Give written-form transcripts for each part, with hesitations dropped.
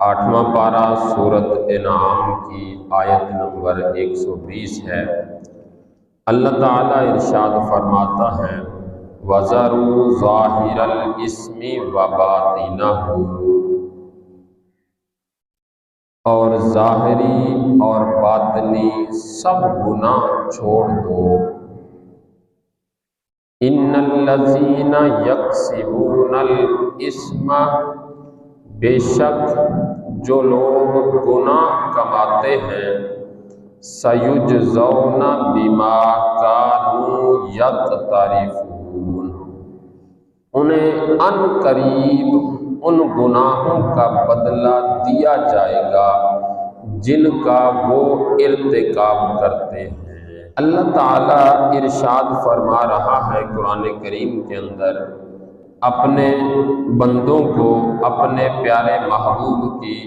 8واں پارہ سورۃ انعام کی آیت نمبر 120 ہے۔ اللہ تعالیٰ ارشاد فرماتا ہے وَذَرُوا ظَاهِرَ الْإِثْمِ وَبَاطِنَهُ، اور ظاہری اور باطنی سب گناہ چھوڑ دو۔ إِنَّ الَّذِينَ يَكْسِبُونَ الْإِثْمَ، بے شک جو لوگ گناہ کماتے ہیں، سَيُجْزَوْنَ بِمَا كَانُوا يَقْتَرِفُونَ، انہیں عن قریب ان گناہوں کا بدلہ دیا جائے گا جن کا وہ ارتکاب کرتے ہیں۔ اللہ تعالیٰ ارشاد فرما رہا ہے قرآن کریم کے اندر اپنے بندوں کو، اپنے پیارے محبوب کی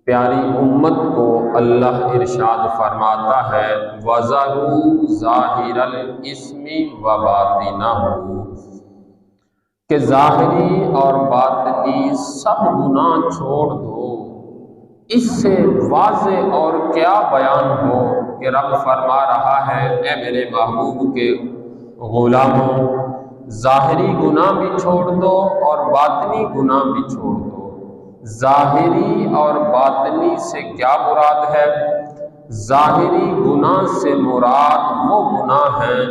پیاری امت کو اللہ ارشاد فرماتا ہے وَذَرُوا ظَاهِرَ الْإِثْمِ وَبَاطِنَهُ، کہ ظاہری اور باطنی سب گناہ چھوڑ دو۔ اس سے واضح اور کیا بیان ہو کہ رب فرما رہا ہے اے میرے محبوب کے غلاموں، ظاہری گناہ بھی چھوڑ دو اور باطنی گناہ بھی چھوڑ دو۔ ظاہری اور باطنی سے کیا مراد ہے؟ ظاہری گناہ سے مراد وہ گناہ ہیں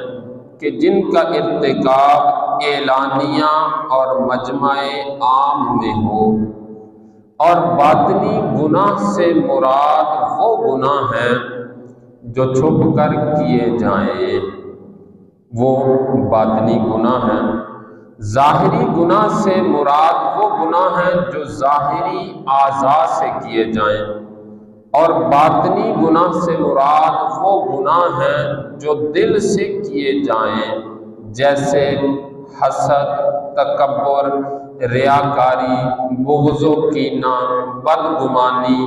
کہ جن کا ارتکاب اعلانیہ اور مجمع عام میں ہو، اور باطنی گناہ سے مراد وہ گناہ ہیں جو چھپ کر کیے جائیں، وہ باطنی گناہ ہیں۔ ظاہری گناہ سے مراد وہ گناہ ہیں جو ظاہری اعضاء سے کیے جائیں، اور باطنی گناہ سے مراد وہ گناہ ہیں جو دل سے کیے جائیں، جیسے حسد، تکبر، ریاکاری، بغض و کینہ، بدگمانی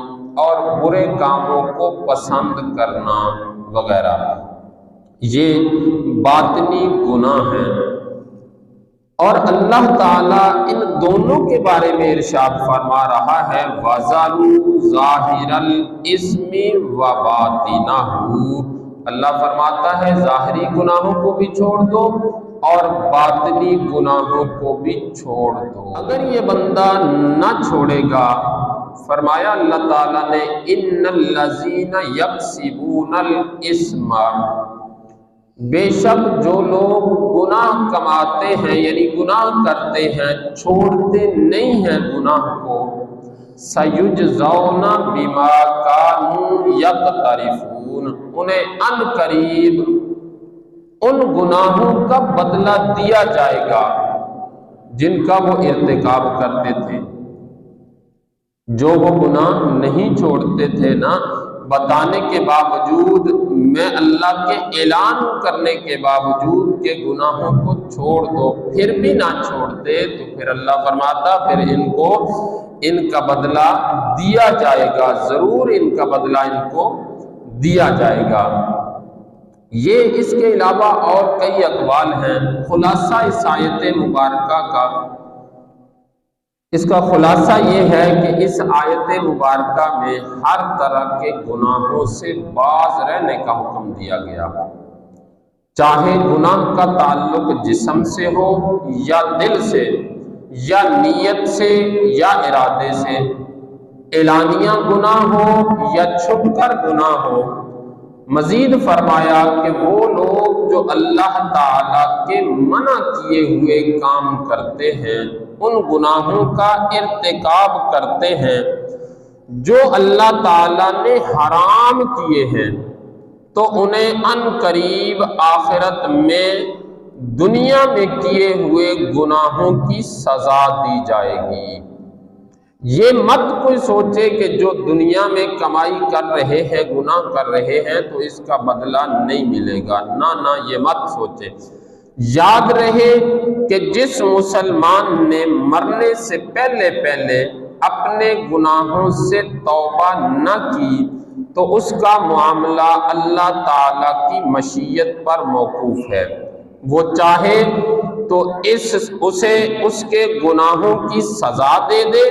اور برے کاموں کو پسند کرنا وغیرہ، یہ باطنی گناہ ہیں۔ اور اللہ تعالیٰ ان دونوں کے بارے میں ارشاد فرما رہا ہے وَذَرُوا ظَاهِرَ الْإِثْمِ وَبَاطِنَهُ، اللہ فرماتا ہے ظاہری گناہوں کو بھی چھوڑ دو اور باطنی گناہوں کو بھی چھوڑ دو۔ اگر یہ بندہ نہ چھوڑے گا، فرمایا اللہ تعالیٰ نے إِنَّ الَّذِينَ يَكْسِبُونَ الْإِثْمَ، بے شک جو لوگ گناہ کماتے ہیں یعنی گناہ کرتے ہیں، چھوڑتے نہیں ہیں گناہ کو، سَيُجْزَوْنَ بِمَا كَانُوا يَقْتَرِفُونَ، انہیں عن قریب ان گناہوں کا بدلہ دیا جائے گا جن کا وہ ارتکاب کرتے تھے۔ جو وہ گناہ نہیں چھوڑتے تھے نا، بتانے کے باوجود، میں اللہ کے اعلان کرنے کے باوجود کہ گناہوں کو چھوڑ دو، پھر بھی نہ چھوڑتے، تو پھر اللہ فرماتا پھر ان کو ان کا بدلہ دیا جائے گا، ضرور ان کا بدلہ ان کو دیا جائے گا۔ یہ اس کے علاوہ اور کئی اقوال ہیں۔ خلاصہ اس آیت مبارکہ کا، اس کا خلاصہ یہ ہے کہ اس آیت مبارکہ میں ہر طرح کے گناہوں سے باز رہنے کا حکم دیا گیا، چاہے گناہ کا تعلق جسم سے ہو یا دل سے یا نیت سے یا ارادے سے، اعلانیہ گناہ ہو یا چھپ کر گناہ ہو۔ مزید فرمایا کہ وہ لوگ جو اللہ تعالیٰ کے منع کیے ہوئے کام کرتے ہیں، ان گناہوں کا ارتکاب کرتے ہیں جو اللہ تعالیٰ نے حرام کیے ہیں، تو انہیں عن قریب آخرت میں دنیا میں کیے ہوئے گناہوں کی سزا دی جائے گی۔ یہ مت کوئی سوچے کہ جو دنیا میں کمائی کر رہے ہیں، گناہ کر رہے ہیں، تو اس کا بدلہ نہیں ملے گا، نہ یہ مت سوچے۔ یاد رہے کہ جس مسلمان نے مرنے سے پہلے اپنے گناہوں سے توبہ نہ کی، تو اس کا معاملہ اللہ تعالیٰ کی مشیت پر موقوف ہے۔ وہ چاہے تو اسے اس کے گناہوں کی سزا دے دے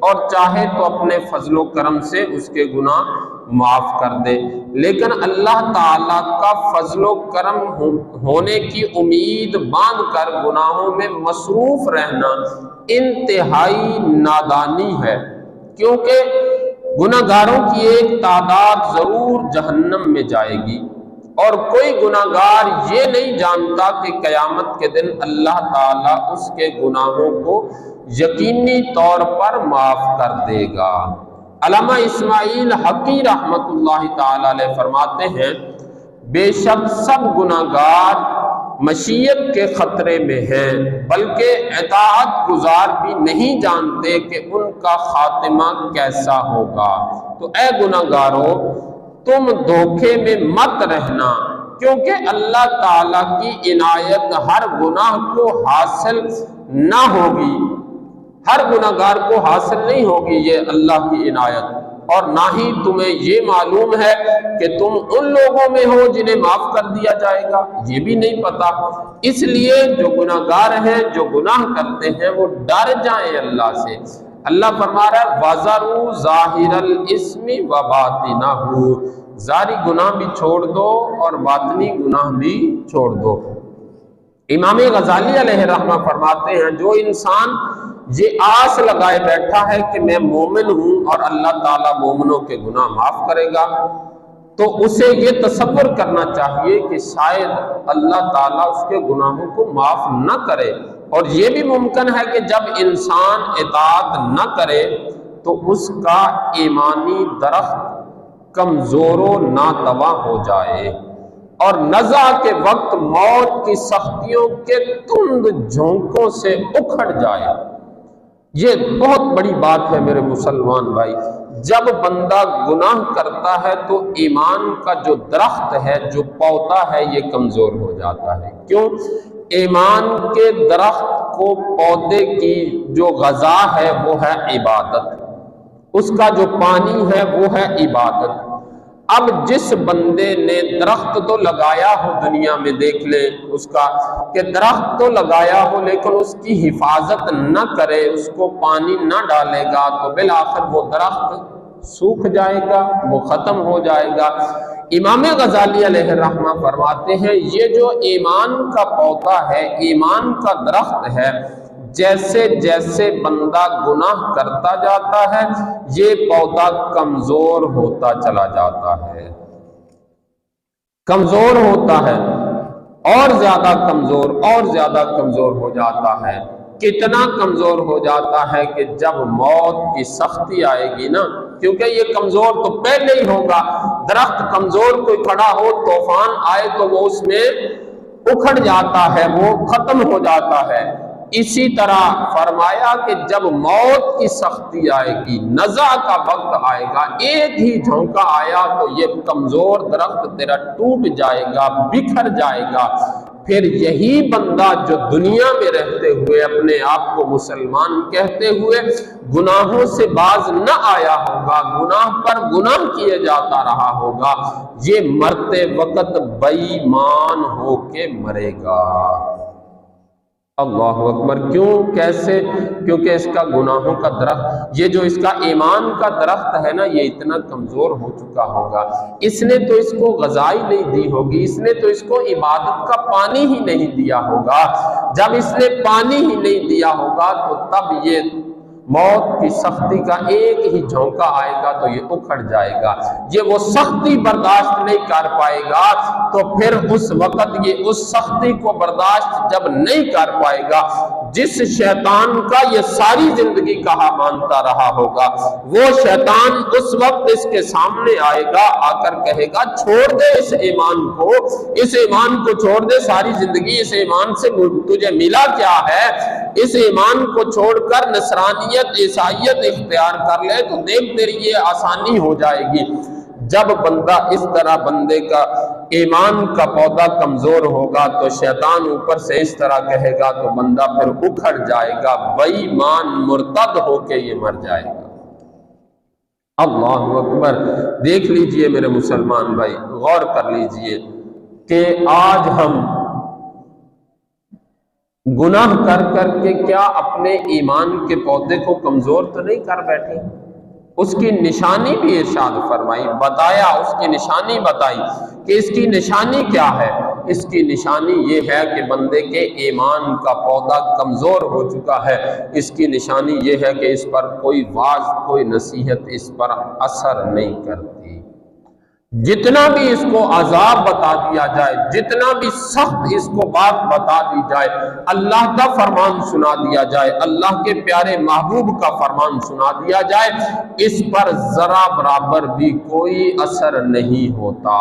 اور چاہے تو اپنے فضل و کرم سے اس کے گناہ معاف کر دے۔ لیکن اللہ تعالیٰ کا فضل و کرم ہونے کی امید باندھ کر گناہوں میں مصروف رہنا انتہائی نادانی ہے، کیونکہ گناہ گاروں کی ایک تعداد ضرور جہنم میں جائے گی، اور کوئی گناہ گار یہ نہیں جانتا کہ قیامت کے دن اللہ تعالیٰ اس کے گناہوں کو یقینی طور پر معاف کر دے گا۔ علامہ اسماعیل حقی رحمت اللہ تعالی علیہ فرماتے ہیں، بے شک سب گناہ گار مشیت کے خطرے میں ہیں، بلکہ اطاعت گزار بھی نہیں جانتے کہ ان کا خاتمہ کیسا ہوگا۔ تو اے گناہ گارو، تم دھوکے میں مت رہنا، کیونکہ اللہ تعالیٰ کی عنایت ہر گناہ کو حاصل نہ ہوگی، ہر گناہ گار کو حاصل نہیں ہوگی یہ اللہ کی عنایت، اور نہ ہی تمہیں یہ معلوم ہے کہ تم ان لوگوں میں ہو جنہیں معاف کر دیا جائے گا، یہ بھی نہیں پتا۔ اس لیے جو گناہ گار ہیں، جو گناہ کرتے ہیں، وہ ڈر جائیں اللہ سے۔ اللہ فرما رہا ہے وَذَرُوا ظَاهِرَ الْإِثْمِ وَبَاطِنَهُ، ظاہری گناہ بھی چھوڑ دو اور باطنی گناہ بھی چھوڑ دو۔ امام غزالی علیہ رحمہ فرماتے ہیں، جو انسان یہ آس لگائے بیٹھا ہے کہ میں مومن ہوں اور اللہ تعالیٰ مومنوں کے گناہ معاف کرے گا، تو اسے یہ تصور کرنا چاہیے کہ شاید اللہ تعالیٰ اس کے گناہوں کو معاف نہ کرے، اور یہ بھی ممکن ہے کہ جب انسان اطاعت نہ کرے تو اس کا ایمانی درخت کمزور و ناتواں ہو جائے، اور نزع کے وقت موت کی سختیوں کے تند جھونکوں سے اکھڑ جائے۔ یہ بہت بڑی بات ہے میرے مسلمان بھائی، جب بندہ گناہ کرتا ہے تو ایمان کا جو درخت ہے، جو پودا ہے، یہ کمزور ہو جاتا ہے۔ کیوں؟ ایمان کے درخت کو پودے کی جو غذا ہے وہ ہے عبادت، اس کا جو پانی ہے وہ ہے عبادت۔ اب جس بندے نے درخت تو لگایا ہو، دنیا میں دیکھ لیں اس کا کہ درخت تو لگایا ہو لیکن اس کی حفاظت نہ کرے، اس کو پانی نہ ڈالے گا، تو بالآخر وہ درخت سوکھ جائے گا، وہ ختم ہو جائے گا۔ امام غزالی علیہ رحمہ فرماتے ہیں، یہ جو ایمان کا پودا ہے، ایمان کا درخت ہے، جیسے جیسے بندہ گناہ کرتا جاتا ہے یہ پودا کمزور ہوتا چلا جاتا ہے، کمزور ہوتا ہے، اور زیادہ کمزور اور زیادہ کمزور ہو جاتا ہے۔ کتنا کمزور ہو جاتا ہے کہ جب موت کی سختی آئے گی نا، کیونکہ یہ کمزور تو پہلے ہی ہوگا، درخت کمزور کوئی کھڑا ہو، طوفان آئے تو وہ اس میں اکھڑ جاتا ہے، وہ ختم ہو جاتا ہے۔ اسی طرح فرمایا کہ جب موت کی سختی آئے گی، نزع کا وقت آئے گا، ایک ہی جھونکا آیا تو یہ کمزور درخت تیرا ٹوٹ جائے گا، بکھر جائے گا۔ پھر یہی بندہ جو دنیا میں رہتے ہوئے اپنے آپ کو مسلمان کہتے ہوئے گناہوں سے باز نہ آیا ہوگا، گناہ پر گناہ کیے جاتا رہا ہوگا، یہ مرتے وقت بے ایمان ہو کے مرے گا۔ اللہ اکبر۔ کیوں؟ کیسے؟ کیونکہ اس کا گناہوں کا درخت، یہ جو اس کا ایمان کا درخت ہے نا، یہ اتنا کمزور ہو چکا ہوگا، اس نے تو اس کو غذائی نہیں دی ہوگی، اس نے تو اس کو عبادت کا پانی ہی نہیں دیا ہوگا۔ جب اس نے پانی ہی نہیں دیا ہوگا تو تب یہ موت کی سختی کا ایک ہی جھونکا آئے گا تو یہ اکھڑ جائے گا، یہ وہ سختی برداشت نہیں کر پائے گا، تو پھر اس وقت یہ اس سختی کو برداشت جب نہیں کر پائے گا، جس شیطان کا یہ ساری زندگی کہا مانتا رہا ہوگا، وہ شیطان اس وقت اس کے سامنے آئے گا، آ کر کہے گا چھوڑ دے اس ایمان کو، اس ایمان کو چھوڑ دے، ساری زندگی اس ایمان سے تجھے ملا کیا ہے، اس ایمان کو چھوڑ کر نصرانیت عیسائیت اختیار کر لے تو دیکھ تیری یہ آسانی ہو جائے گی۔ جب بندہ اس طرح بندے کا ایمان کا پودا کمزور ہوگا تو شیطان اوپر سے اس طرح کہے گا تو بندہ پھر اکھڑ جائے گا، بے ایمان مرتد ہو کے یہ مر جائے گا۔ اللہ اکبر۔ دیکھ لیجئے میرے مسلمان بھائی، غور کر لیجئے کہ آج ہم गुनाह कर कर के क्या अपने ईमान के पौधे को कमजोर तो नहीं कर बैठी? उसकी निशानी भी इरशाद फरमाई, बताया, उसकी निशानी बताई कि इसकी निशानी क्या है। इसकी निशानी ये है कि बंदे के ईमान का पौधा कमजोर हो चुका है। इसकी निशानी ये है कि इस पर कोई वाज, कोई नसीहत इस पर असर नहीं करती। जितना भी इसको अजाब बता दिया जाए, जितना भी सख्त इसको बात बता दी जाए, अल्लाह का फरमान सुना दिया जाए, अल्लाह के प्यारे महबूब का फरमान सुना दिया जाए, इस पर जरा बराबर भी कोई असर नहीं होता।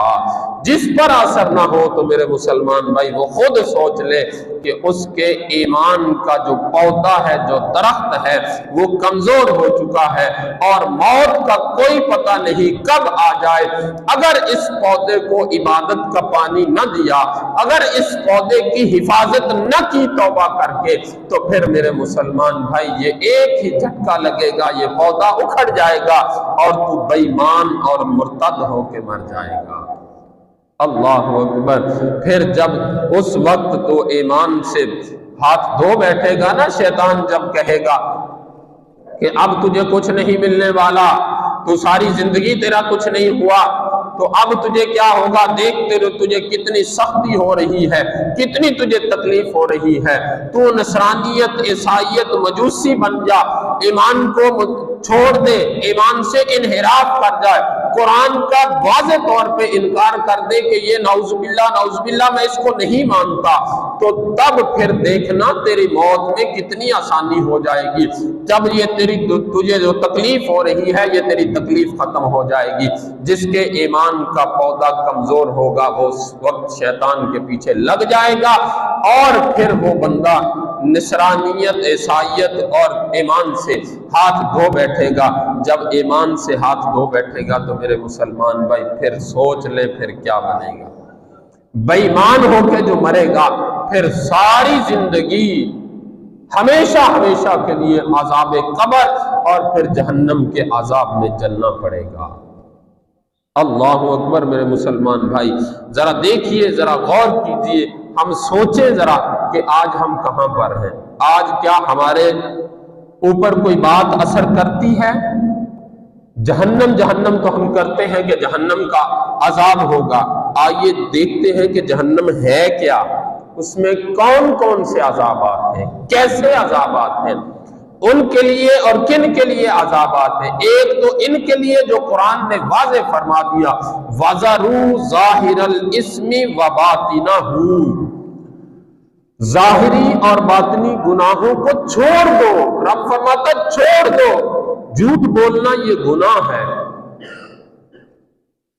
जिस पर असर ना हो तो मेरे मुसलमान भाई वो खुद सोच ले कि उसके ईमान का जो पौधा है, जो दरख्त है, वो कमजोर हो चुका है और मौत का कोई पता नहीं कब आ जाए। अगर इस पौधे को इबादत का पानी न दिया, अगर इस पौधे की हिफाजत न की तौबा करके, तो फिर मेरे मुसलमान भाई ये एक ही झटका लगेगा, ये पौधा उखड़ जाएगा और तू बेईमान और मुर्तद होके मर जाएगा। अल्लाह अकबर। फिर जब उस वक्त तो ईमान से हाथ धो बैठेगा ना शैतान, जब कहेगा कि अब तुझे कुछ नहीं मिलने वाला, तो सारी जिंदगी तेरा कुछ नहीं हुआ, तो अब तुझे क्या होगा, देखते रहो तुझे कितनी सख्ती हो रही है, कितनी तुझे तकलीफ हो रही है, तू नसरानियत, ईसाइयत, मजूसी बन जा, ईमान को छोड़ दे, ईमान से इनहिराफ कर जाए, कुरान का वाज़े तौर पे इनकार कर दे कि ये नौजुबिल्लाह मैं इसको नहीं मानता, तो तब फिर देखना तेरी मौत में कितनी आसानी हो जाएगी। जब ये तुझे जो तकलीफ हो रही है, ये तेरी तकलीफ खत्म हो जाएगी। जिसके ईमान का पौधा कमजोर होगा वो उस वक्त शैतान के पीछे लग जाएगा और फिर वो बंदा नसरानियत, ईसाइयत और ईमान से हाथ धो बैठेगा। जब ईमान से हाथ धो बैठेगा तो मेरे मुसलमान भाई फिर सोच ले फिर क्या बनेगा। बेईमान होके जो मरेगा फिर सारी जिंदगी हमेशा हमेशा के लिए अजाब कब्र और फिर जहन्नम के अजाब में जलना पड़ेगा। अल्लाह अकबर। मेरे मुसलमान भाई जरा देखिए, जरा गौर कीजिए, हम सोचें जरा कि आज हम कहां पर हैं। आज क्या हमारे ऊपर कोई बात असर करती है? जहन्नम जहन्नम तो हम करते हैं कि जहन्नम का अजाब होगा। आइए देखते हैं कि जहन्नम है क्या, उसमें कौन कौन से अजाबात हैं, कैसे अजाबात हैं, उनके लिए और किन के लिए अजाबात हैं। एक तो इनके लिए जो कुरान ने वाज़े फरमा दिया, वज़रू ज़ाहिरल इस्मी व बातिनहू, जाहिरी और बातनी गुनाहों को छोड़ दो। रब फरमाता छोड़ दो। झूठ बोलना ये गुनाह है,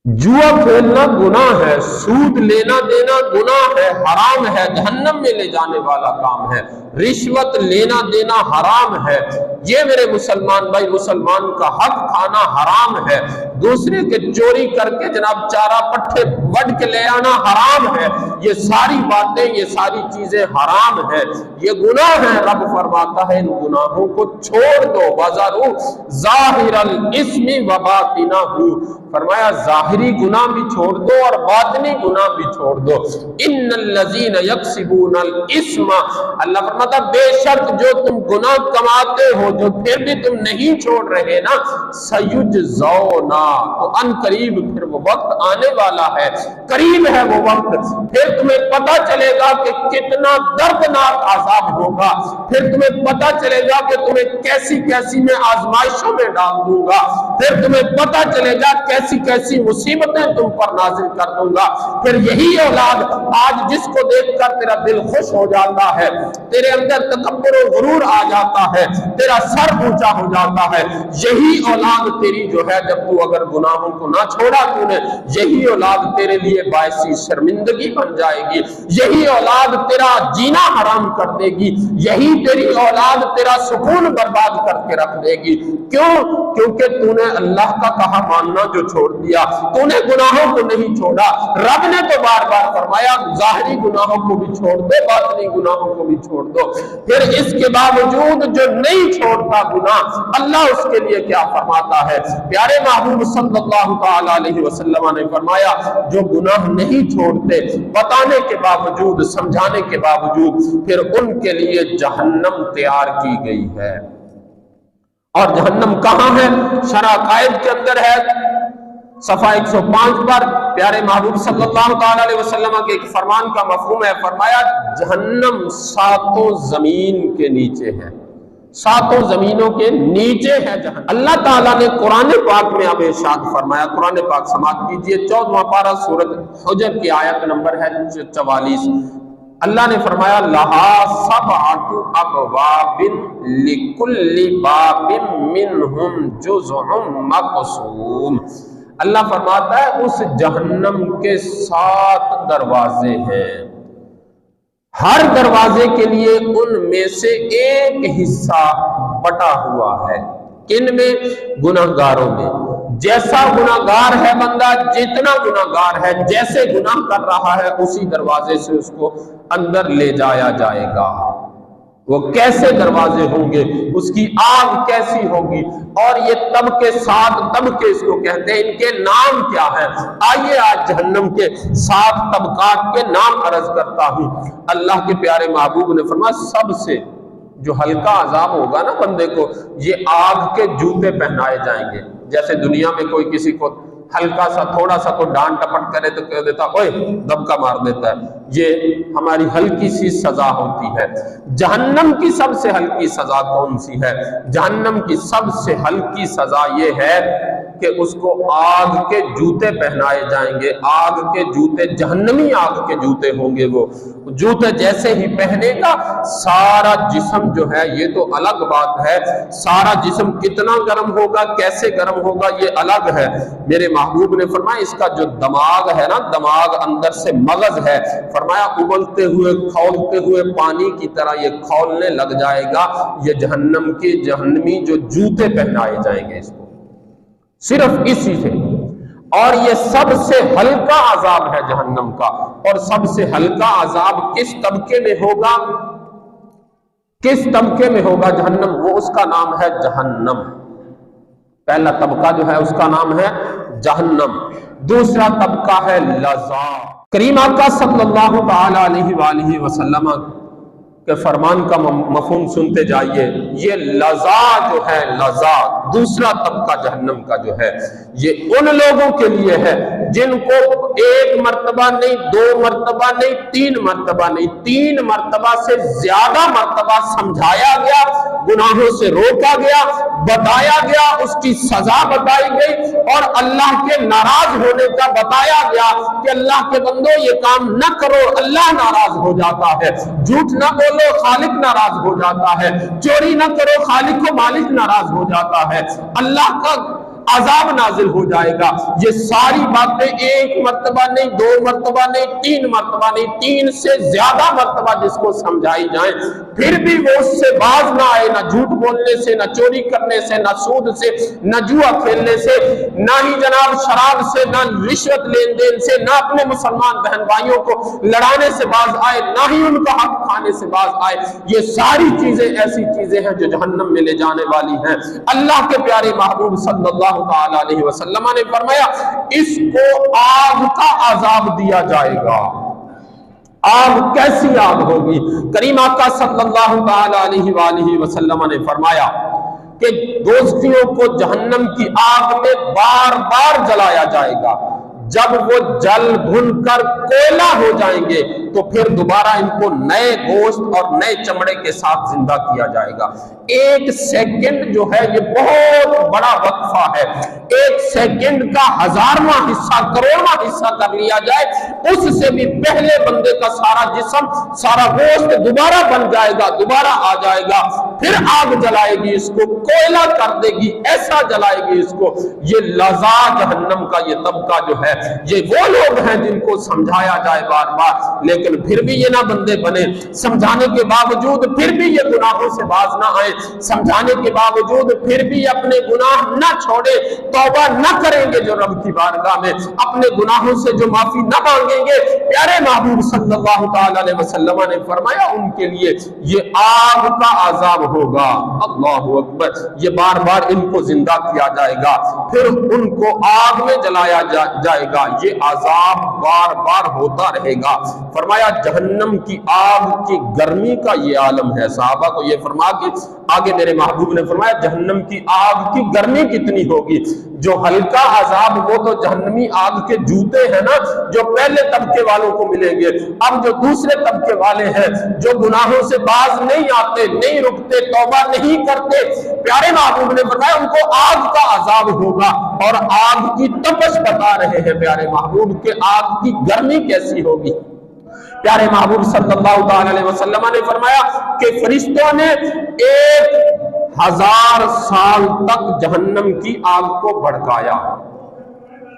जुआ खेलना गुनाह है, सूद लेना देना गुनाह है, हराम है, जहन्नम में ले जाने वाला काम है, रिश्वत लेना देना हराम है। ये मेरे मुसलमान भाई, मुसलमान का हक खाना हराम है। दूसरे के चोरी करके जनाब चारा पट्टे वड के ले आना हराम है। ये सारी बातें, ये सारी चीजें हराम है, ये गुनाह है। रब फरमाता है इन गुनाहों को छोड़ दो। वज़रू ज़ाहिरल इस्मी व बातिनहू, फरमाया जाहिरी गुनाह भी छोड़ दो और बातनी गुनाह भी छोड़ दो। इन्नल्लज़ीना यक्सिबूनल इस्मा, अल्लाह फरमाता बेशक जो तुम गुनाह कमाते हो, जो फिर भी तुम नहीं छोड़ रहे ना, सयुजज़ौना, तो अन करीब फिर वो वक्त आने वाला है, करीब है वो वक्त, फिर तुम्हें पता चलेगा कि कितना दर्दनाक अज़ाब होगा, फिर तुम्हें पता चलेगा कि तुम्हें कैसी कैसी मैं आजमाइशों में डाल दूंगा, फिर तुम्हें पता चलेगा कैसी कैसी मुसीबतें तुम पर नाजिल कर दूंगा। फिर यही औलाद आज जिसको देखकर तेरा दिल खुश हो जाता है, तेरे अंदर तकब्बुर और गुरूर आ जाता है, तेरा सर ऊंचा हो जाता है, यही औलाद तेरी जो है, जब तू अगर गुनाहों को ना छोड़ा तूने, यही औलाद तेरे लिए बायसी शर्मिंदगी बन जाएगी, यही औलाद तेरा जीना हराम कर देगी, यही तेरी औलाद तेरा सुकून बर्बाद करके रख देगी। क्यों? क्योंकि तूने अल्लाह का कहा मानना जो छोड़ दिया, तूने गुनाहों को नहीं छोड़ा। रब ने तो बार बार फरमाया जाहिरी गुनाहों को भी छोड़ दो, बातनी गुनाहों को भी छोड़ दो। پھر اس کے باوجود جو نہیں چھوڑتا گناہ، اللہ اس کے لیے کیا فرماتا ہے؟ پیارے محبوب صلی اللہ تعالی علیہ وسلم نے فرمایا جو گناہ نہیں چھوڑتے بتانے کے باوجود، سمجھانے کے باوجود، پھر ان کے لیے جہنم تیار کی گئی ہے۔ اور جہنم کہاں ہے؟ شرح عقائد کے اندر ہے، صفحہ 105 پر پیارے محبوب صلی اللہ تعالی علیہ وسلم کے ایک فرمان کا مفہوم ہے، فرمایا جہنم ساتوں زمین کے نیچے ہے، ساتوں زمینوں کے نیچے ہے جہنم۔ اللہ تعالیٰ نے قرآن پاک میں اب ارشاد فرمایا، قرآن پاک سماعت کیجئے، 14واں پارہ سورۃ حجر کی آیت نمبر ہے 44۔ اللہ نے فرمایا لہا سبعۃ ابواب لکل باب منہم جزء مقسوم۔ اللہ فرماتا ہے اس جہنم کے 7 دروازے ہیں، ہر دروازے کے لیے ان میں سے ایک حصہ بٹا ہوا ہے۔ کن میں؟ گناہگاروں میں۔ جیسا گناہگار ہے بندہ، جتنا گناہگار ہے، جیسے گناہ کر رہا ہے، اسی دروازے سے اس کو اندر لے جایا جائے گا۔ وہ کیسے دروازے ہوں گے، اس کی آگ کیسی ہوگی، اور یہ طبقے 7 طبقے اس کو کہتے ہیں، ان کے نام کیا ہیں؟ آئیے آج جہنم کے 7 طبقات کے نام عرض کرتا ہوں۔ اللہ کے پیارے محبوب نے فرمایا سب سے جو ہلکا عذاب ہوگا نا بندے کو، یہ آگ کے جوتے پہنائے جائیں گے۔ جیسے دنیا میں کوئی کسی کو ہلکا سا تھوڑا سا تو ڈانٹ ٹپٹ کرے تو کہہ دیتا اوئے دبکا مار دیتا ہے، یہ ہماری ہلکی سی سزا ہوتی ہے۔ جہنم کی سب سے ہلکی سزا کون سی ہے؟ جہنم کی سب سے ہلکی سزا یہ ہے کہ اس کو آگ کے جوتے پہنائے جائیں گے، آگ کے جوتے، جہنمی آگ کے جوتے ہوں گے۔ وہ جوتے جیسے ہی پہنے گا سارا جسم جو ہے، یہ تو الگ بات ہے، سارا جسم کتنا گرم ہوگا، کیسے گرم ہوگا یہ الگ ہے۔ میرے محبوب نے فرمایا اس کا جو دماغ ہے نا، دماغ اندر سے مغز ہے، فرمایا ابلتے ہوئے کھولتے ہوئے پانی کی طرح یہ کھولنے لگ جائے گا۔ یہ جہنم کے جہنمی جو جوتے پہنائے جائیں گے اس کو، صرف اسی سے۔ اور یہ سب سے ہلکا عذاب ہے جہنم کا۔ اور سب سے ہلکا عذاب کس طبقے میں ہوگا؟ کس طبقے میں ہوگا جہنم؟ وہ اس کا نام ہے جہنم۔ پہلا طبقہ جو ہے اس کا نام ہے جہنم، دوسرا طبقہ ہے لظا۔ کریم آقا صلی اللہ تعالی علیہ وآلہ وسلم کے فرمان کا مفہوم سنتے جائیے۔ یہ لظا جو ہے، لظا دوسرا طبقہ جہنم کا جو ہے، یہ ان لوگوں کے لیے ہے جن کو 1 مرتبہ نہیں، 2 مرتبہ نہیں، 3 مرتبہ نہیں، 3 مرتبہ سے زیادہ مرتبہ سمجھایا گیا، گناہوں سے روکا گیا، بتایا گیا، اس کی سزا بتائی گئی، اور اللہ کے ناراض ہونے کا بتایا گیا کہ اللہ کے بندو یہ کام نہ کرو، اللہ ناراض ہو جاتا ہے، جھوٹ نہ بولو خالق ناراض ہو جاتا ہے، چوری نہ کرو خالق و مالک ناراض ہو جاتا ہے، اللہ کا عذاب نازل ہو جائے گا۔ یہ ساری باتیں 1 مرتبہ نہیں، 2 مرتبہ نہیں، 3 مرتبہ نہیں، 3 سے زیادہ مرتبہ جس کو سمجھائی جائیں، پھر بھی وہ اس سے باز نہ آئے، نہ جھوٹ بولنے سے، نہ چوری کرنے سے، نہ سود سے، نہ جوا کھیلنے سے، نہ ہی جناب شراب سے، نہ رشوت لین دین سے، نہ اپنے مسلمان بہن بھائیوں کو لڑانے سے باز آئے، نہ ہی ان کا حق کھانے سے باز آئے۔ یہ ساری چیزیں ایسی چیزیں ہیں جو جہنم میں لے جانے والی ہیں۔ اللہ کے پیارے محبوب صلی اللہ تعالی علیہ وسلم نے فرمایا اس کو آگ کا عذاب دیا جائے گا۔ آگ کیسی آگ ہوگی؟ کریم آقا صلی اللہ تعالی علیہ وآلہ وسلم نے فرمایا کہ دوزخیوں کو جہنم کی آگ میں بار بار جلایا جائے گا، جب وہ جل بھن کر کوئلہ ہو جائیں گے تو پھر دوبارہ ان کو نئے گوشت اور نئے چمڑے کے ساتھ زندہ کیا جائے گا۔ 1 سیکنڈ جو ہے یہ بہت بڑا وقفہ ہے، 1 سیکنڈ کا 1000واں حصہ، کروڑواں حصہ کر لیا جائے، اس سے بھی پہلے بندے کا سارا جسم، سارا گوشت دوبارہ بن جائے گا، دوبارہ آ جائے گا، پھر آگ جلائے گی اس کو، کوئلہ کر دے گی، ایسا جلائے گی اس کو۔ یہ لظا جہنم کا یہ طبقہ جو ہے، یہ وہ لوگ ہیں جن کو سمجھایا جائے بار بار، لیکن پھر بھی یہ نہ بندے بنے، سمجھانے کے باوجود پھر بھی یہ گناہوں سے باز نہ آئے، समझाने के बावजूद फिर भी अपने गुनाह न छोड़े, तौबा न करेंगे जो रब की बारगाह में, अपने गुनाहों से जो माफी न मांगेंगे, प्यारे महबूब सल्लल्लाहु ताला अलैहि वसल्लम ने फरमाया उनके लिए ये आग का अजाब होगा। अल्लाहु अकबर। ये बार बार इनको जिंदा किया जाएगा, फिर उनको आग में जलाया जाएगा, ये अजाब बार बार होता रहेगा। फरमाया जहन्नम की आग की गर्मी का ये आलम है। साहबा को ये फरमा के आगे मेरे महबूब ने फरमाया जहन्नम की आग की गर्मी कितनी होगी। जो हल्का अजाब वो तो जहन्नमी आग के जूते हैं ना, जो पहले तबके वालों को मिलेंगे। अब जो दूसरे तबके वाले हैं, जो गुनाहों से बाज नहीं आते, नहीं रुकते, तौबा नहीं करते, प्यारे महबूब ने फरमाया उनको आग का अजाब होगा। और आग की तपश बता रहे हैं प्यारे महबूब के आग की गर्मी कैसी होगी। प्यारे महबूब सल्लल्लाहु अलैहि वसल्लम ने फरमाया कि फरिश्तों ने 1000 साल तक जहन्नम की आग को भड़काया।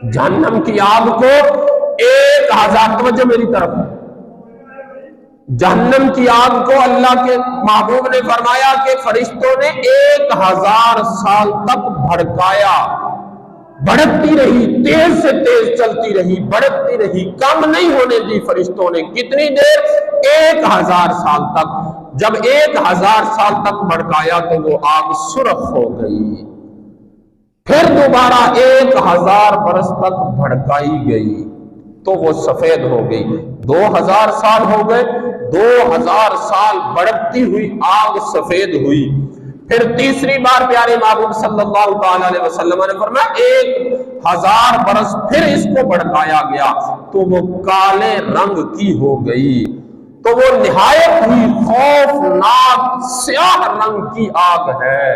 जहन्नम की आग को 1000, तवज्जो मेरी तरफ, जहन्नम की आग को अल्लाह के महबूब ने फरमाया कि फरिश्तों ने 1000 साल तक भड़काया। भड़कती रही, तेज से तेज चलती रही, भड़कती रही, कम नहीं होने दी फरिश्तों ने। कितनी देर? 1000 साल तक। जब 1000 साल तक भड़काया तो वो आग सुर्ख हो गई। फिर दोबारा 1000 बरस तक भड़काई गई तो वो सफेद हो गई। 2000 साल हो गए, 2000 साल भड़कती हुई आग सफेद हुई। फिर तीसरी बार प्यारे महबूब सल्लल्लाहु अलैहि वसल्लम ने फरमाया 1000 बरस फिर इसको भड़काया गया तो वो काले रंग की हो गई। तो वो निहायत ही खौफनाक स्याह रंग की आग है।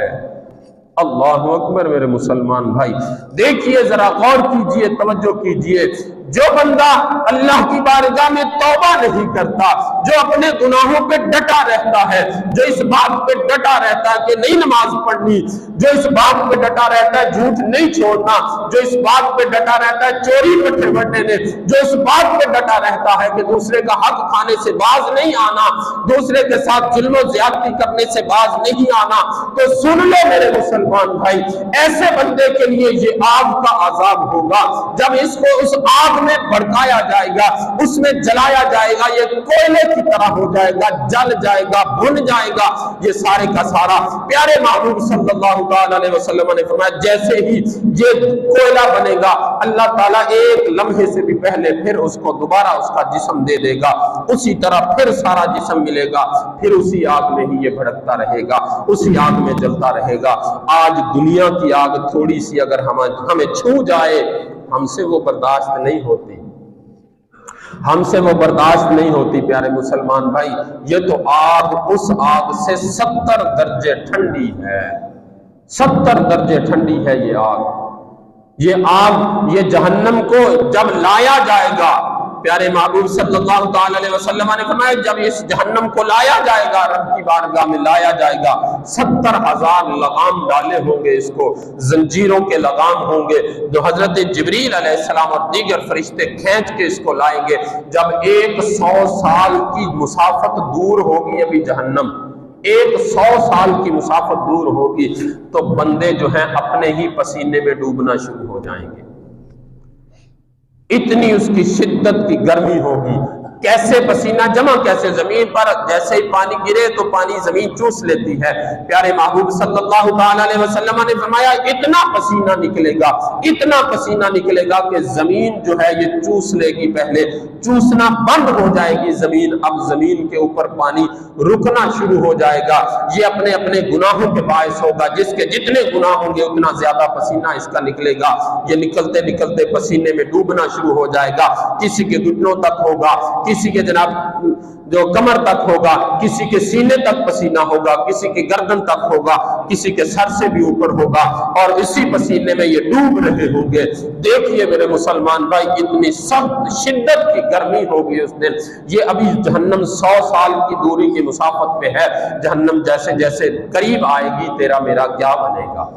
अल्लाह अकबर। मेरे मुसलमान भाई देखिए, जरा गौर कीजिए, तवज्जो कीजिए। जो बंदा अल्लाह की बारगाह में तौबा नहीं करता, जो अपने गुनाहों पे डटा रहता है, जो इस बात पे डटा रहता है कि नहीं नमाज पढ़नी, जो इस बात पे डटा रहता है झूठ नहीं छोड़ना, जो इस बात पे डटा रहता है चोरी पट्टे बटने ने, जो इस बात पे डटा रहता है कि दूसरे का हक खाने से बाज नहीं आना, दूसरे के साथ जुल्म ज्यादती करने से बाज नहीं आना, तो सुन लो मेरे मुसलमान भाई, ऐसे बंदे के लिए ये आग का अजाब होगा। जब इसको उस आग में भड़काया जाएगा, उसमें जलाया जाएगा, ये कोयले की तरह हो जाएगा, जल जाएगा, भुन जाएगा ये सारे का सारा। प्यारे महबूब सल्लल्लाहु अलैहि वसल्लम ने फरमाया जैसे ही ये कोयला बनेगा, अल्लाह ताला एक लम्हे से भी पहले फिर उसको दोबारा उसका जिस्म दे देगा, उसी तरह फिर सारा जिस्म मिलेगा, फिर उसी आग में ही ये भड़कता रहेगा, उसी आग में जलता रहेगा। आज दुनिया की आग थोड़ी सी अगर हमें छू जाए, हमसे वो बर्दाश्त नहीं होती, हमसे वो बर्दाश्त नहीं होती। प्यारे मुसलमान भाई, ये तो आग उस आग से 70 दर्जे ठंडी है, 70 दर्जे ठंडी है ये आग। ये आग, ये जहन्नम को जब लाया जाएगा, प्यारे महबूब सल्लल्लाहु अलैहि वसल्लम ने फरमाया जब इस जहन्नम को लाया जाएगा, रब की बारगाह में लाया जाएगा, 70,000 लगाम डाले होंगे, इसको जंजीरों के लगाम होंगे जो हजरत जिब्रील अलैहिस्सलाम और दीगर फरिश्ते खींच के इसको लाएंगे। जब 100 साल की मुसाफत दूर होगी, अभी जहन्नम 100 साल की मुसाफत दूर होगी, तो बंदे जो हैं अपने ही पसीने में डूबना शुरू हो जाएंगे। इतनी उसकी शिद्दत की गर्मी होगी। कैसे पसीना जमा, कैसे जमीन पर जैसे ही पानी गिरे तो पानी जमीन चूस लेती है। प्यारे महबूब सल्लल्लाहु अलैहि वसल्लम ने फरमाया इतना पसीना निकलेगा, इतना पसीना निकलेगा कि जमीन जो है ये चूस लेगी, पहले चूसना बंद हो जाएगी जमीन, अब जमीन के ऊपर पानी रुकना शुरू हो जाएगा। ये अपने अपने गुनाहों के बायस होगा, जिसके जितने गुनाह होंगे उतना ज्यादा पसीना इसका निकलेगा। ये निकलते निकलते पसीने में डूबना शुरू हो जाएगा, किसी के घुटनों तक होगा, किसी के जनाब जो कमर तक होगा, किसी के सीने तक पसीना होगा, किसी के गर्दन तक होगा, किसी के सर से भी ऊपर होगा, और इसी पसीने में ये डूब रहे होंगे। देखिए मेरे मुसलमान भाई, इतनी सख्त शिद्दत की गर्मी होगी उस दिन। ये अभी जहन्नम 100 साल की दूरी की मुसाफत पे है। जहन्नम जैसे जैसे करीब आएगी, तेरा मेरा क्या बनेगा।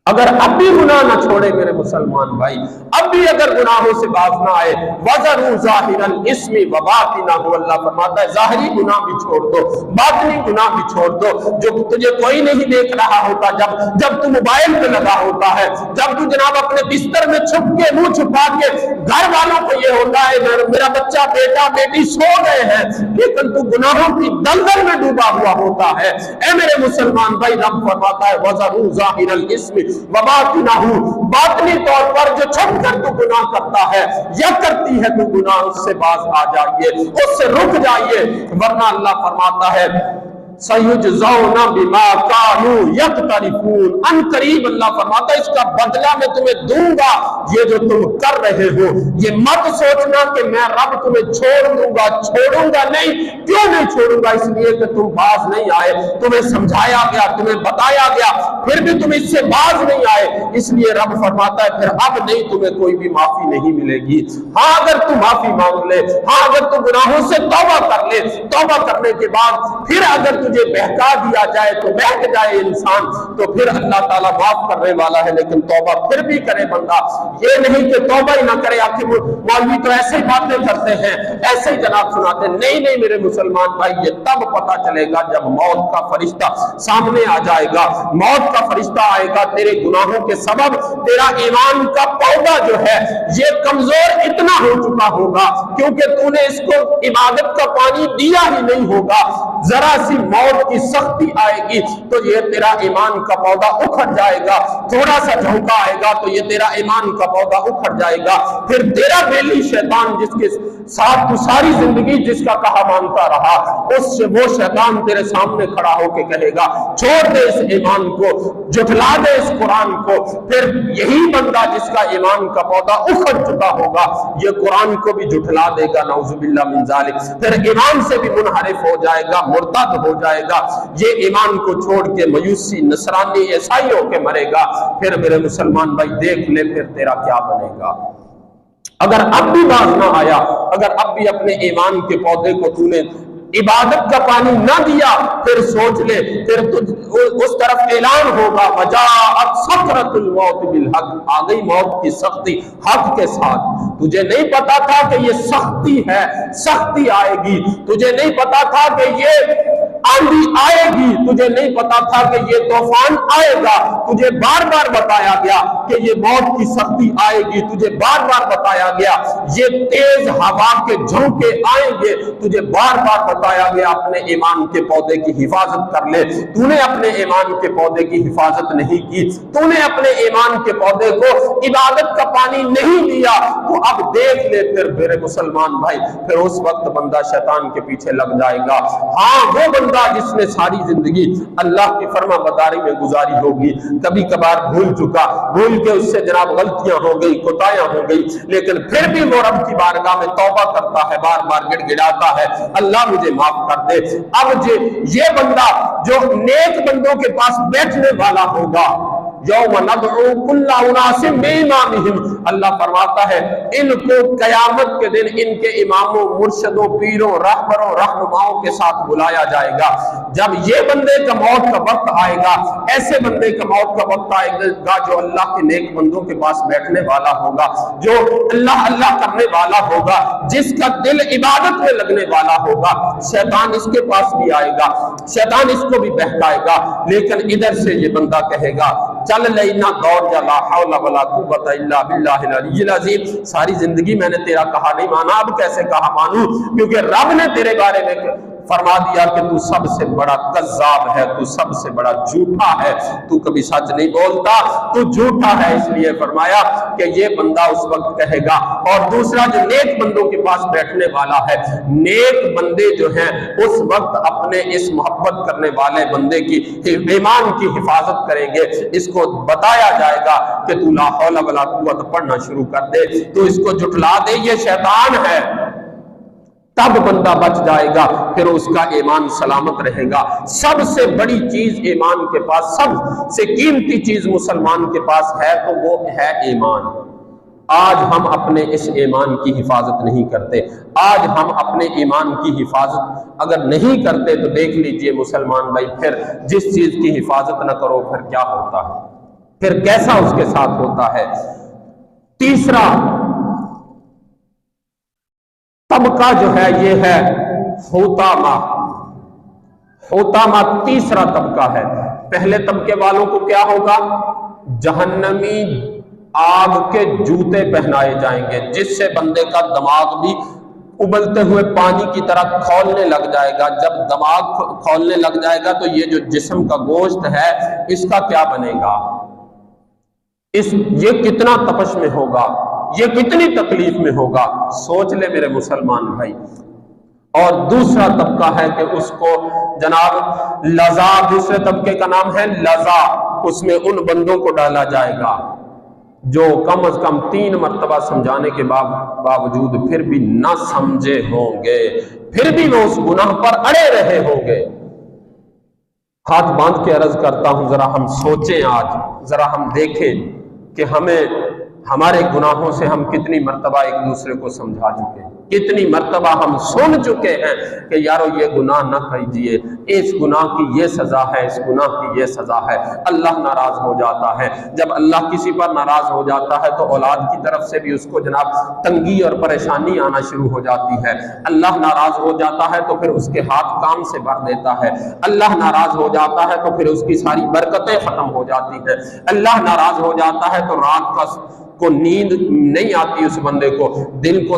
अगर अगर अब भी गुनाह न छोड़े मेरे मुसलमान भाई, अब भी अगर गुनाहों से बाज ना आए, वज़रू ज़ाहिरल इस्मी व बातिनहु, अल्लाह फरमाता है ज़ाहिरी गुनाह भी छोड़ दो, बातिनी गुनाह भी छोड़ दो, जो तुझे कोई नहीं देख रहा होता, जब तू मोबाइल पे लगा होता है, जब तू जनाब अपने बिस्तर में छुप के मुंह छुपा के, घर वालों को ये होता है मेरा बच्चा बेटा बेटी सो गए हैं, लेकिन तू गुनाहों की दलदल में डूबा हुआ होता है। ऐ मेरे मुसलमान भाई, रब फरमाता है वज़रू ज़ाहिरल इस्मी व बातिनहु, बातनी तौर पर जो छुप कर तू गुनाह करता है या करती है तू गुनाह, उससे बाज आ जाइए, उससे रुक जाइए, वरना अल्लाह फरमाता है सयुजज़ौना बिमा कानू यक्तरिफून, अनकरीब अल्लाह फरमाता है इसका बदला मैं तुम्हें दूंगा ये जो तुम कर रहे हो। ये मत सोचना कि मैं रब तुम्हें छोड़ दूंगा, छोड़ूंगा नहीं। क्यों नहीं छोड़ूंगा? इसलिए कि तुम बाज नहीं आए, तुम्हें समझाया गया, तुम्हें बताया गया, फिर भी तुम इससे बाज नहीं आए, इसलिए रब फरमाता है फिर अब नहीं, तुम्हें कोई भी माफी नहीं मिलेगी। हाँ, अगर तू माफी मांग ले, हाँ अगर तू गुनाहों से तौबा कर ले, तौबा करने के बाद फिर अगर तुझे बहका दिया जाए तो बहक जाए इंसान, तो फिर अल्लाह ताला माफ करने वाला है, लेकिन तौबा फिर भी करे बंदा। ये नहीं कि तौबा ही ना करे, आखिर मौलवी तो ऐसे ही बातें करते हैं, ऐसे ही जनाब सुनाते हैं। नहीं नहीं मेरे मुसलमान भाई, ये तब पता चलेगा जब मौत का फरिश्ता सामने आ जाएगा। मौत का फरिश्ता आएगा, तेरे गुनाहों के सबब तेरा ईमान का पौधा जो है ये कमजोर इतना हो चुका होगा, क्योंकि तूने इसको इबादत का पानी दिया ही नहीं होगा। जरा सी मौत की सख्ती आएगी तो ये तेरा ईमान का पौधा उखड़ जाएगा, थोड़ा सा झोंका आएगा तो ये तेरा ईमान का पौधा उखड़ जाएगा। फिर तेरा बेली शैतान जिसके साथ तू सारी जिंदगी जिसका कहा मानता रहा, उससे वो शैतान तेरे सामने खड़ा होके कहेगा छोड़ दे इस ईमान को, जुठला दे इस कुरान को। फिर यही बंदा जिसका ईमान का पौधा उखड़ चुका होगा, ये कुरान को भी जुठला देगा, नऊजुबिल्लाह मिन जालिक। फिर ईमान से भी मुनहरिफ हो जाएगा, मुर्तद हो जाएगा, ये ईमान को छोड़ के मयूसी नसरानी ईसाई होके मरेगा। फिर मेरे मुसलमान भाई देख ले फिर तेरा क्या बनेगा। अगर अब भी बाज ना आया, अगर अब भी अपने ईमान के पौधे को तूने इबादत का पानी ना दिया, फिर सोच ले, फिर उस तरफ ऐलान होगा वजाअत सकरतुल मौत बिल हक, आ गई मौत की सख्ती हक के साथ। तुझे नहीं पता था कि ये सख्ती है, सख्ती आएगी, तुझे नहीं पता था कि ये आंधी आएगी, तुझे नहीं पता था कि ये तूफान आएगा, तुझे बार बार बताया गया कि ये मौत की सख्ती आएगी, तुझे बार बार बताया गया ये तेज हवा के झोंके आएंगे, तुझे बार बार बताया गया अपने ईमान के पौधे की हिफाजत कर ले। तूने अपने ईमान के पौधे की हिफाजत नहीं की, तूने अपने ईमान के पौधे को इबादत का पानी नहीं दिया, तो अब देख ले फिर मेरे मुसलमान भाई, फिर उस वक्त बंदा शैतान के पीछे लग जाएगा। हाँ, वो बंदा जिसने सारी जिंदगी अल्लाह की फर्मा बरदारी में गुजारी होगी, कभी कभार भूल के उससे जनाब गलतियां हो गई, कोताहियां हो गई, लेकिन फिर भी वो रब की बारगाह में तौबा करता है, बार बार गिड़गिड़ाता है अल्लाह मुझे माफ कर दे। अब ये बंदा जो नेक बंदों के पास बैठने वाला होगा, यौम नदउ कुल्ला उनासिम बिइमामिहिम, अल्लाह फरमाता है इनको कयामत के दिन इनके इमामों, मुर्शिदों, पीरों, रहबरों, रहनुमाओं के साथ बुलाया जाएगा। जब ये बंदे का मौत का वक्त आएगा, ऐसे बंदे का मौत का वक्त आएगा जो अल्लाह के नेक बंदों के पास बैठने वाला होगा, जो अल्लाह अल्लाह करने वाला होगा, जिसका दिल इबादत में लगने वाला होगा। शैतान इसके पास भी आएगा, शैतान इसको भी बहकाएगा, लेकिन इधर से ये बंदा कहेगा चल लेना दौड़ जा, ला हौला वला कुव्वता इल्ला बिल्लाहिल अलिय्यिल अज़ीम। सारी जिंदगी मैंने तेरा कहा नहीं माना, अब कैसे कहा मानूं, क्योंकि रब ने तेरे बारे में फरमा दिया कि तू सबसे बड़ा कज़्ज़ाब है, तू सबसे बड़ा झूठा है, तू कभी सच नहीं बोलता, तू झूठा है। इसलिए फरमाया कि ये बंदा उस वक्त कहेगा। और दूसरा जो नेक बंदों के पास बैठने वाला है, नेक बंदे जो हैं उस वक्त अपने इस मोहब्बत करने वाले बंदे की ईमान की हिफाजत करेंगे। इसको बताया जाएगा कि तू ला हौला वला कुव्वत पढ़ना शुरू कर दे, तू इसको जुटला दे, ये शैतान है, तब बंदा बच जाएगा, फिर उसका ईमान सलामत रहेगा। सबसे बड़ी चीज ईमान के पास, सबसे कीमती चीज मुसलमान के पास है तो वो है ईमान। आज हम अपने इस ईमान की हिफाजत नहीं करते, आज हम अपने ईमान की हिफाजत अगर नहीं करते तो देख लीजिए मुसलमान भाई, फिर जिस चीज की हिफाजत न करो फिर क्या होता है। फिर कैसा उसके साथ होता है। तीसरा तबका जो है ये है होतामा। होतामा तीसरा तबका है। पहले तबके वालों को क्या होगा, जहन्नमी आग के जूते पहनाए जाएंगे, जिससे बंदे का दिमाग भी उबलते हुए पानी की तरह खौलने लग जाएगा। जब दिमाग खौलने लग जाएगा तो ये जो जिस्म का गोश्त है इसका क्या बनेगा, ये कितना तपश में होगा, ये कितनी तकलीफ में होगा, सोच ले मेरे मुसलमान भाई। और दूसरा तबका है कि उसको जनाब लजा, दूसरे तबके का नाम है लजा, उसमें उन बंदों को डाला जाएगा जो कम अज कम 3 मरतबा समझाने के बावजूद फिर भी ना समझे होंगे, फिर भी वो उस गुनाह पर अड़े रहे होंगे। हाथ बांध के अर्ज करता हूं, जरा हम सोचें, आज जरा हम देखें कि हमारे गुनाहों से हम कितनी मर्तबा एक दूसरे को समझा चुके हैं, कितनी मर्तबा हम सुन चुके हैं कि यारो ये गुनाह न कीजिए, इस गुनाह की ये सजा है, इस गुनाह की ये सजा है। अल्लाह नाराज हो जाता है। जब अल्लाह किसी पर नाराज हो जाता है तो औलाद की तरफ से भी उसको जनाब तंगी और परेशानी आना शुरू हो जाती है। अल्लाह नाराज हो जाता है तो फिर उसके हाथ काम से भर देता है। अल्लाह नाराज हो जाता है तो फिर उसकी सारी बरकतें खत्म हो जाती है। अल्लाह नाराज हो जाता है तो रात को नींद नहीं आती उस बंदे को,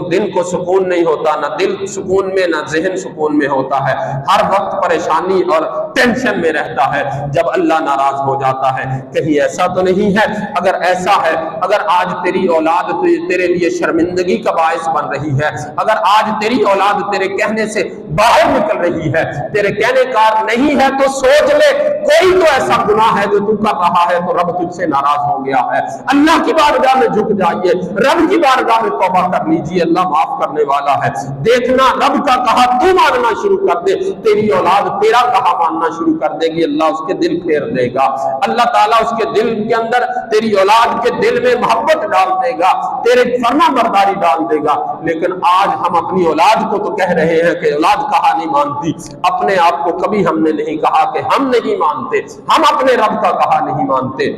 दिन को सुकून नहीं होता, ना दिल सुकून में ना ज़हन सुकून में होता है, हर वक्त परेशानी और टेंशन में रहता है जब अल्लाह नाराज हो जाता है। कहीं ऐसा तो नहीं है? अगर ऐसा है, अगर आज तेरी औलाद तेरे लिए शर्मिंदगी का बायस बन रही है, अगर आज तेरी औलाद तेरे कहने से बाहर निकल रही है, तेरे कहने का नहीं है, तो सोच ले कोई तो ऐसा गुनाह है जो तू कर रहा है तो रब तुझसे नाराज हो गया है। अल्लाह की बारगाह में झुक जाइए, रब की बारगाह में तौबा कर लीजिए, अल्लाह माफ करने वाला है। देखना रब का कहा तू मानना शुरू कर दे, तेरी औलाद तेरा कहा मानना शुरू कर देगी, अल्लाह उसके दिल फेर देगा। अल्लाह ताला उसके दिल के अंदर, तेरी औलाद के दिल में मोहब्बत डाल देगा, तेरे फर्मा बरदारी डाल देगा। लेकिन आज हम अपनी औलाद को तो कह रहे हैं कि औलाद कहा नहीं मानती, अपने आप को कभी हमने नहीं कहा कि हम नहीं मानते, हम अपने रब का कहा नहीं मानते।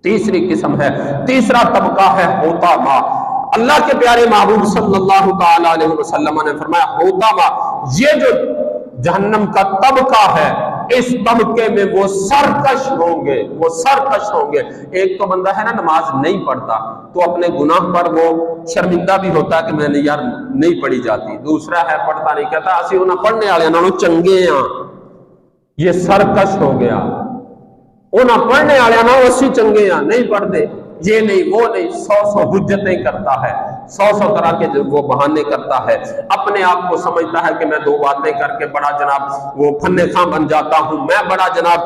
तीसरी किस्म है, तीसरा तबका है होतामा। अल्लाह के प्यारे महबूब सल्लल्लाहु ताला अलैहि वसल्लम ने फरमाया होतामा, ये जो जहन्नम का तबका है, इस तबके में वो सरकश होंगे, वो सरकश होंगे। एक तो बंदा है ना नमाज नहीं पढ़ता तो अपने गुनाह पर वो शर्मिंदा भी होता है कि मैंने यार नहीं पढ़ी जाती, दूसरा है पढ़ता नहीं, कहता असी उन्हें पढ़ने वाले नालों चंगे हैं, ये सरकश हो गया। उन्हें पढ़ने वाले ना उसी चंगे हैं, नहीं पढ़ते, ये नहीं वो नहीं, 100 हुज्जतें करता है, 100 तरह के वो बहाने करता है, अपने आप को समझता है कि मैं 2 बातें करके बड़ा जनाब वो फन्ने खां बन जाता हूं, मैं बड़ा जनाब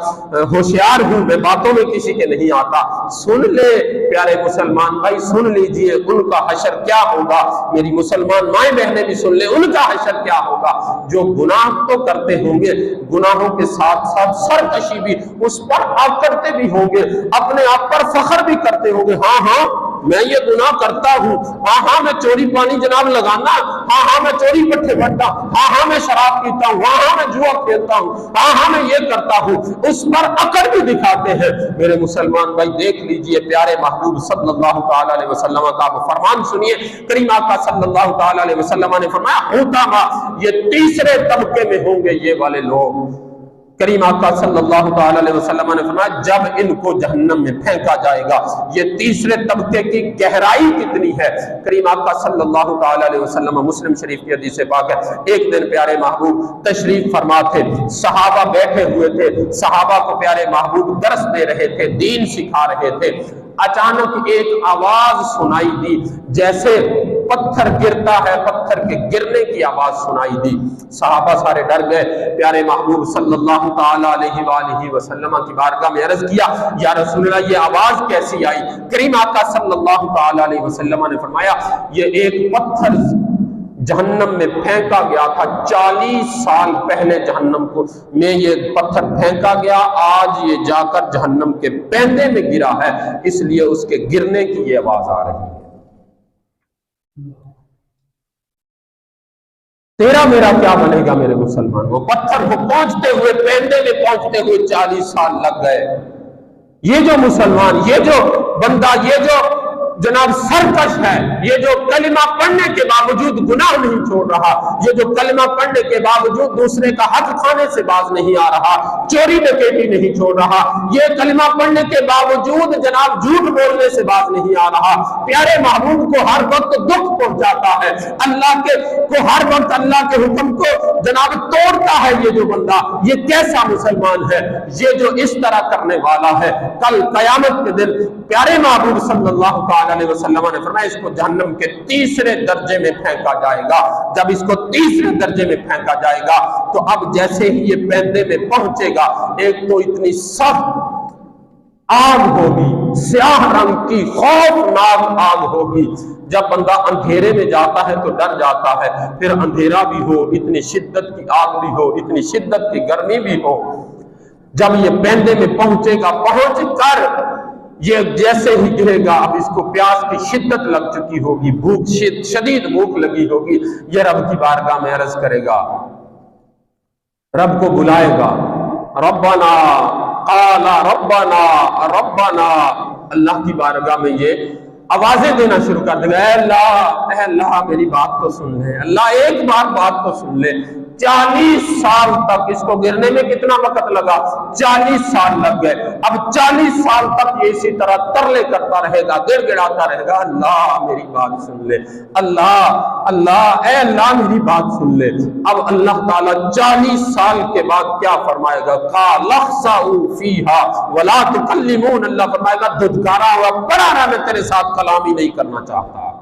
होशियार हूं, मैं बातों में किसी के नहीं आता। सुन ले प्यारे मुसलमान भाई, सुन लीजिए उनका हशर क्या होगा। मेरी मुसलमान माएं बहनें भी सुन ले, उनका हशर क्या होगा। जो गुनाह तो करते होंगे, गुनाहों के साथ साथ सरकशी भी उस पर आप करते भी होंगे, अपने आप पर फख्र भी करते होंगे, हाँ हाँ मैं ये गुनाह करता हूँ, हाँ हाँ मैं चोरी पानी जनाब लगाना, हाँ हाँ मैं चोरी पट्टे बढ़ता, हाँ हाँ मैं शराब पीता हूँ, हाँ हाँ मैं जुआ खेलता हूँ, हाँ हाँ मैं ये करता हूँ, उस पर अकड़ भी दिखाते हैं। मेरे मुसलमान भाई देख लीजिए, प्यारे महबूब सल्लल्लाहु ताला अलैहि वसल्लम का फरमान सुनिए। करीम आका सल्लल्लाहु ताला अलैहि वसल्लम ने फरमाया होतामा, ये तीसरे तबके में होंगे ये वाले लोग। करीम आका सल्लल्लाहु ताला अलैहि वसल्लम ने फरमाया जब इनको जहन्नम में फेंका जाएगा, ये तीसरे तबके की गहराई कितनी है। करीम आका सल्लल्लाहु ताला अलैहि वसल्लम, मुस्लिम शरीफ की हदीस पाक है, एक दिन प्यारे महबूब तशरीफ फरमा थे, सहाबा बैठे हुए थे, सहाबा को प्यारे महबूब दर्स दे रहे थे, दीन सिखा रहे थे। अचानक एक आवाज सुनाई दी, जैसे पत्थर गिरता है, पत्थर के गिरने की आवाज सुनाई दी। सहाबा सारे डर गए, प्यारे महबूब सल्लल्लाहु ताला अलैहि वसल्लम की बारगाह में अर्ज किया, या रसूलल्लाह ये आवाज कैसी आई। करीम आका सल्लल्लाहु ताला अलैहि वसल्लम ने फरमाया ये एक पत्थर जहन्नम में फेंका गया था, 40 साल पहले जहन्नम को में ये पत्थर फेंका गया, आज ये जाकर जहन्नम के पैंदे में गिरा है, इसलिए उसके गिरने की ये आवाज आ रही है। तेरा मेरा क्या बनेगा मेरे मुसलमान। वो पत्थर को पहुंचते हुए, पैंदे में पहुंचते हुए 40 साल लग गए। یہ جو مسلمان، یہ جو بندہ، یہ جو جناب سرکش ہے، یہ جو کلمہ پڑھنے کے باوجود گناہ نہیں چھوڑ رہا، یہ جو کلمہ پڑھنے کے باوجود دوسرے کا حق کھانے سے باز نہیں آ رہا، چوری ڈکیٹی نہیں چھوڑ رہا، یہ کلمہ پڑھنے کے باوجود جناب جھوٹ بولنے سے باز نہیں آ رہا، پیارے محبوب کو ہر وقت دکھ پہنچاتا ہے، کو ہر وقت اللہ کے حکم کو جناب توڑتا ہے، یہ جو بندہ، یہ کیسا مسلمان ہے؟ یہ جو اس طرح کرنے والا ہے، کل قیامت کے دن پیارے محبوب صلی اللہ علیہ وسلم نے فرمایا اس کو جہنم کے تیسرے درجے میں پھینکا جائے گا۔ جب اس کو تیسرے درجے میں پھینکا جائے گا تو اب جیسے ہی یہ پیندے میں پہنچے گا، ایک تو اتنی سخت آگ ہوگی، سیاہ رنگ کی خوفناک آگ ہوگی۔ جب بندہ اندھیرے میں جاتا ہے تو ڈر جاتا ہے، پھر اندھیرا بھی ہو، اتنی شدت کی آگ بھی ہو، اتنی شدت کی گرمی بھی ہو، جب یہ پیندے میں پہنچے گا، پہنچ کر یہ جیسے ہی گرے گا، اب اس کو پیاس کی شدت لگ چکی ہوگی، بھوک شدید بھوک لگی ہوگی، یہ رب کی بارگاہ میں عرض کرے گا، رب کو بلائے گا، ربنا قال ربنا ربنا، اللہ کی بارگاہ میں یہ آوازیں دینا شروع کر دے گا، اے اللہ میری بات تو سن لے، اللہ ایک بار بات تو سن لے۔ 40 سال تک اس کو گرنے میں کتنا وقت لگا؟ 40 سال لگ گئے۔ اب 40 سال تک یہ اسی طرح ترلے کرتا رہے گا، گڑ گڑاتا رہے گا، اللہ میری بات سن لے، اللہ اے اللہ میری بات سن لے۔ اب اللہ تعالیٰ 40 سال کے بعد کیا فرمائے گا؟ قَالَ اخْسَئُوا فِيهَا وَلَا تُكَلِّمُونَ، اللہ فرمائے گا دھتکارا ہوا پڑا رہا، میں تیرے ساتھ کلام ہی نہیں کرنا چاہتا۔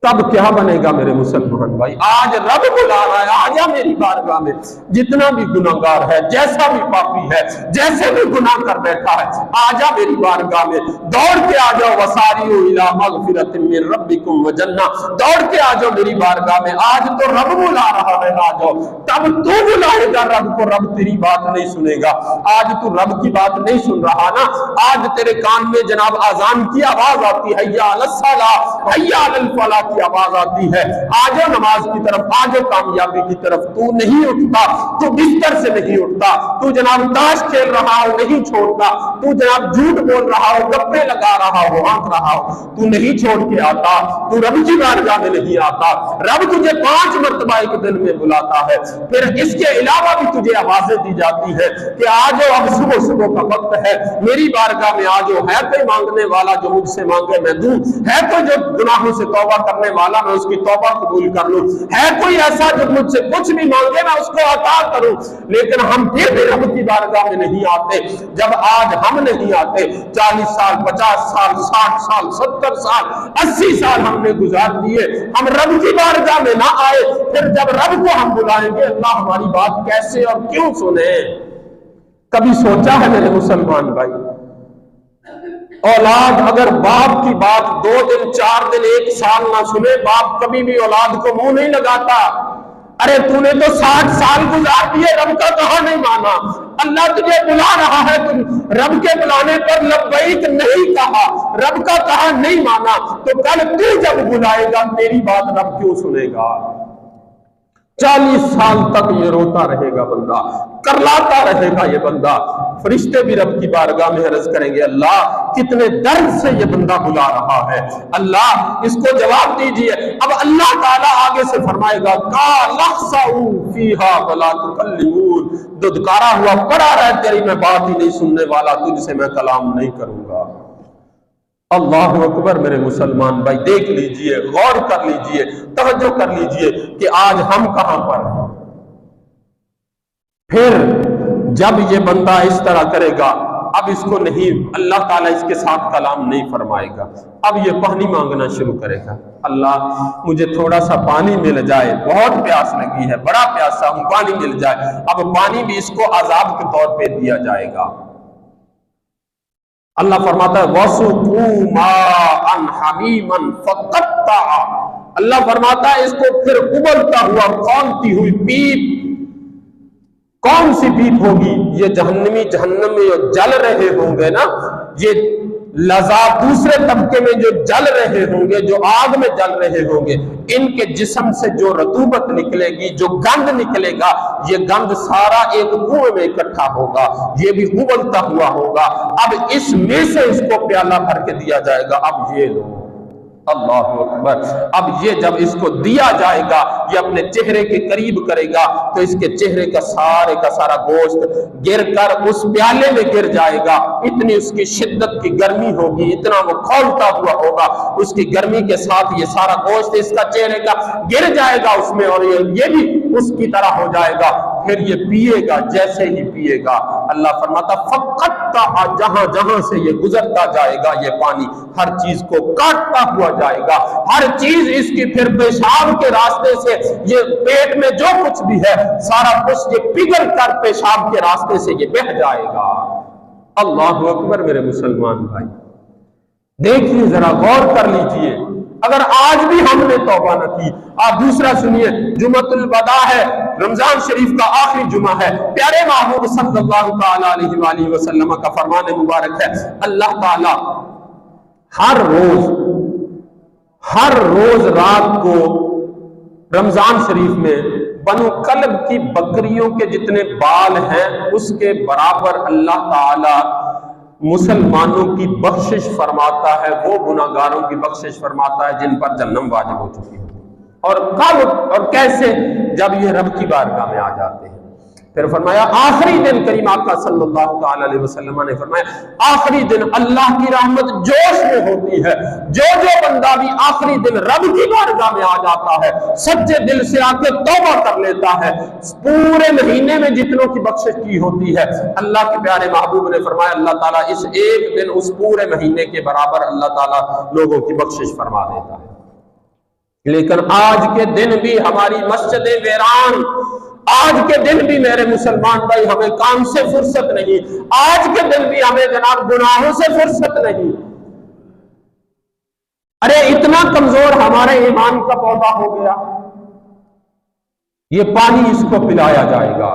تب کیا بنے گا میرے مسلمان بھائی؟ آج رب بلا رہا ہے، آجا میری بارگاہ میں، جتنا بھی گناہگار ہے، جیسا بھی پاپی ہے، جیسے بھی گناہ کر بیٹھا ہے، آجا میری بارگاہ میں، دوڑ کے آجاؤ، وَسَارِعُوا إِلَىٰ مَغْفِرَةٍ مِّن رَبِّكُمْ وَجَنَّةٍ، دوڑ کے آجاؤ میری بارگاہ میں، آج تو رب بلا رہا ہے، آجاؤ۔ تب تو بلائے گا رب کو، رب تیری بات نہیں سنے گا۔ آج تو رب کی بات نہیں سن رہا نا، آج تیرے کان میں جناب اذان کی آواز آتی ہے، حَيَّ عَلَى الصَّلَاةِ حَيَّ عَلَى الْفَلَاحِ کی آواز آتی ہے، آجو نماز کی طرف، آجو کامیابی کی طرف، تو نہیں اٹھتا، تو بستر سے نہیں اٹھتا، تو جناب تاش کھیل رہا ہو نہیں چھوڑتا، تو جناب جھوٹ بول رہا ہو، گپے لگا رہا ہو، آنکھ رہا ہو، تو نہیں چھوڑ کے آتا، تو رب کی بارگاہ میں نہیں آتا۔ رب تجھے 5 مرتبہ ایک دن میں بلاتا ہے، پھر اس کے علاوہ بھی تجھے آوازیں دی جاتی ہے کہ آجو اب صبح کا وقت ہے، میری بارگاہ میں آجو، ہے کوئی مانگنے والا جو مجھ سے مانگے میں دوں، ہے کوئی جو گناہوں سے توبہ کرنے والا میں اس کی توبہ قبول کر لوں، ہے کوئی ایسا جو مجھ سے کچھ بھی مانگے میں اس کو عطا کروں۔ لیکن ہم پھر بھی رب کی بارگاہ میں نہیں آتے۔ جب آج ہم نہیں آتے، 40 سال 50 سال 60 سال 70 سال 80 سال ہم نے گزار دیے، ہم رب کی بارگاہ میں نہ آئے، پھر جب رب کو ہم بلائیں گے، اللہ ہماری بات کیسے اور کیوں سنے؟ کبھی سوچا ہے میرے مسلمان بھائی؟ اولاد اگر باپ کی بات 2 دن 4 دن 1 سال نہ سنے، باپ کبھی بھی اولاد کو منہ نہیں لگاتا۔ ارے تو نے تو 60 سال گزار دیے، رب کا کہا نہیں مانا، اللہ تجھے بلا رہا ہے، تم رب کے بلانے پر لبیک نہیں کہا، رب کا کہا نہیں مانا، تو کل تو جب بلائے گا تیری بات رب کیوں سنے گا؟ 40 سال تک یہ روتا رہے گا بندہ، کرلاتا رہے گا یہ بندہ۔ فرشتے بھی رب کی بارگاہ میں عرض کریں گے، اللہ کتنے درد سے یہ بندہ بلا رہا ہے، اللہ اس کو جواب دیجئے۔ اب اللہ تعالیٰ آگے سے فرمائے گا، قَالَ اخْسَئُوا فِيهَا وَلَا تُكَلِّمُونَ، دھتکارا ہوا پڑا رہا ہے، تیری میں بات ہی نہیں سننے والا، تجھ سے میں کلام نہیں کروں گا۔ اللہ اکبر میرے مسلمان بھائی، دیکھ لیجئے، غور کر لیجئے، توجہ کر لیجئے کہ آج ہم کہاں پر ہیں۔ پھر جب یہ بندہ اس طرح کرے گا، اب اس کو نہیں، اللہ تعالیٰ اس کے ساتھ کلام نہیں فرمائے گا، اب یہ پانی مانگنا شروع کرے گا، اللہ مجھے تھوڑا سا پانی مل جائے، بہت پیاس لگی ہے، بڑا پیاسا ہوں، پانی مل جائے۔ اب پانی بھی اس کو عذاب کے طور پہ دیا جائے گا۔ اللہ فرماتا ہے وَسُقُوا مَاءً حَمِيمًا فَقَطَّعَ، اللہ فرماتا ہے اس کو پھر ابلتا ہوا کھولتی ہوئی پیپ، کون سی پیپ ہوگی؟ یہ جہنم میں جو جل رہے ہوں گے نا، یہ लजा दूसरे तबके में जो जल रहे होंगे, जो आग में जल रहे होंगे, इनके जिस्म से जो रतूबत निकलेगी, जो गंध निकलेगा, ये गंध सारा एक कुएं में इकट्ठा होगा, ये भी उबलता हुआ होगा। अब इसमें से इसको प्याला भर के दिया जाएगा, अब ये लो। अल्लाहु अकबर। अब ये जब इसको दिया जाएगा, ये अपने चेहरे के करीब करेगा तो इसके चेहरे का सारा गोश्त गिर कर उस प्याले में गिर जाएगा। इतनी उसकी शिद्दत की गर्मी होगी, इतना वो खौलता हुआ होगा, उसकी गर्मी के साथ ये सारा गोश्त इसका चेहरे का गिर जाएगा उसमें, और ये भी उसकी तरह हो जाएगा। फिर ये पिएगा, जैसे ही पिएगा, अल्लाह फरमाता फकत्ता, जहां जहां से ये गुजरता जाएगा ये पानी हर चीज को काटता हुआ जाएगा, हर चीज इसकी फिर पेशाब के रास्ते से, ये पेट में जो कुछ भी है सारा कुछ ये पिघल कर पेशाब के रास्ते से ये बह जाएगा। अल्लाहु अकबर। मेरे मुसलमान भाई देखिए, जरा गौर कर लीजिए, अगर आज भी हमने तौबा न की। आप दूसरा सुनिए, जुमतुल वदा है, रमजान शरीफ का आखिरी जुमा है, प्यारे महबूब सल्लल्लाहु तआला अलैहि वसल्लम का फरमान मुबारक है, अल्लाह ताला हर रोज रात को रमजान शरीफ में बनु कल्ब की बकरियों के जितने बाल हैं उसके बराबर अल्लाह ताला मुसलमानों की बख्शिश फरमाता है, वो गुनाहगारों की बख्शिश फरमाता है जिन पर जहन्नम वाजिब हो चुकी है। और कब और कैसे? जब ये रब की बारगाह में आ जाते हैं। फिर फरमाया आखिरी दिन, करीम आका सल्लल्लाहु तआला अलैहि वसल्लम ने फरमाया आखिरी दिन अल्लाह की रहमत जोश में होती है। जो बंदा भी आखिरी दिन रब की बारगाह में आ जाता है, सच्चे दिल से आके तौबा कर लेता है, पूरे महीने में जितनों की बख्शिश की होती है, अल्लाह के प्यारे महबूब ने फरमाया अल्लाह ताला इस एक दिन उस पूरे महीने के बराबर अल्लाह ताला लोगों की बख्शिश फरमा देता है। लेकिन आज के दिन भी हमारी मस्जिदें वीरान, आज के दिन भी मेरे मुसलमान भाई हमें काम से फुर्सत नहीं, आज के दिन भी हमें जनाब गुनाहों से फुर्सत नहीं। अरे इतना कमजोर हमारे ईमान का पौधा हो गया, ये पानी इसको पिलाया जाएगा।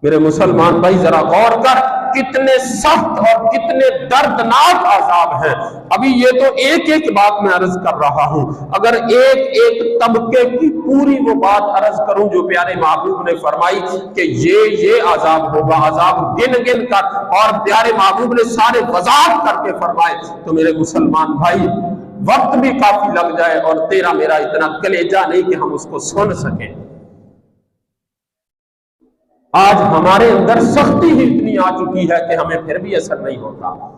मेरे मुसलमान भाई जरा गौर कर, कितने सख्त और कितने दर्दनाक आजाब हैं। अभी ये तो एक एक बात मैं अर्ज कर रहा हूं, अगर एक एक तबके की पूरी वो बात अर्ज करूं जो प्यारे महबूब ने फरमाई कि ये आजाब होगा, आजाब गिन गिन कर, और प्यारे महबूब ने सारे वजाहत करके फरमाए, तो मेरे मुसलमान भाई वक्त भी काफी लग जाए और तेरा मेरा इतना कलेजा नहीं कि हम उसको सुन सकें। आज हमारे अंदर सख्ती ही इतनी आ चुकी है कि हमें फिर भी असर नहीं होता।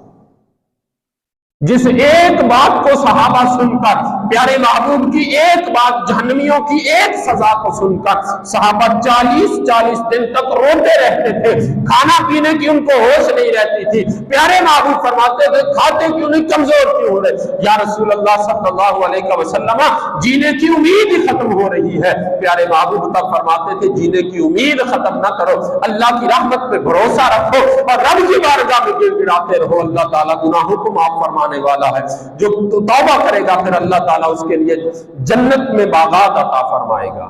जिस एक बात को सहाबा सुनकर, प्यारे महबूब की एक बात, जहन्नमियों की एक सजा को सुनकर सहाबा 40-40 दिन तक रोते रहते थे, खाना पीने की उनको होश नहीं रहती थी। प्यारे महबूब फरमाते थे खाते क्यों नहीं, कमजोर क्यों हो रहे, या रसूल अल्लाह सल्लल्लाहु अलैहि वसल्लम जीने की उम्मीद ही खत्म हो रही है। प्यारे महबूब तब फरमाते थे जीने की उम्मीद खत्म ना करो, अल्लाह की रहमत पे भरोसा रखो और रब की बारगाह में गिड़गिड़ाते रहो। अल्लाह ताला गुनाहों को माफ फरमाने वाला है, जो तौबा करेगा फिर अल्लाह ताला उसके लिए जन्नत में बागात अता फरमाएगा।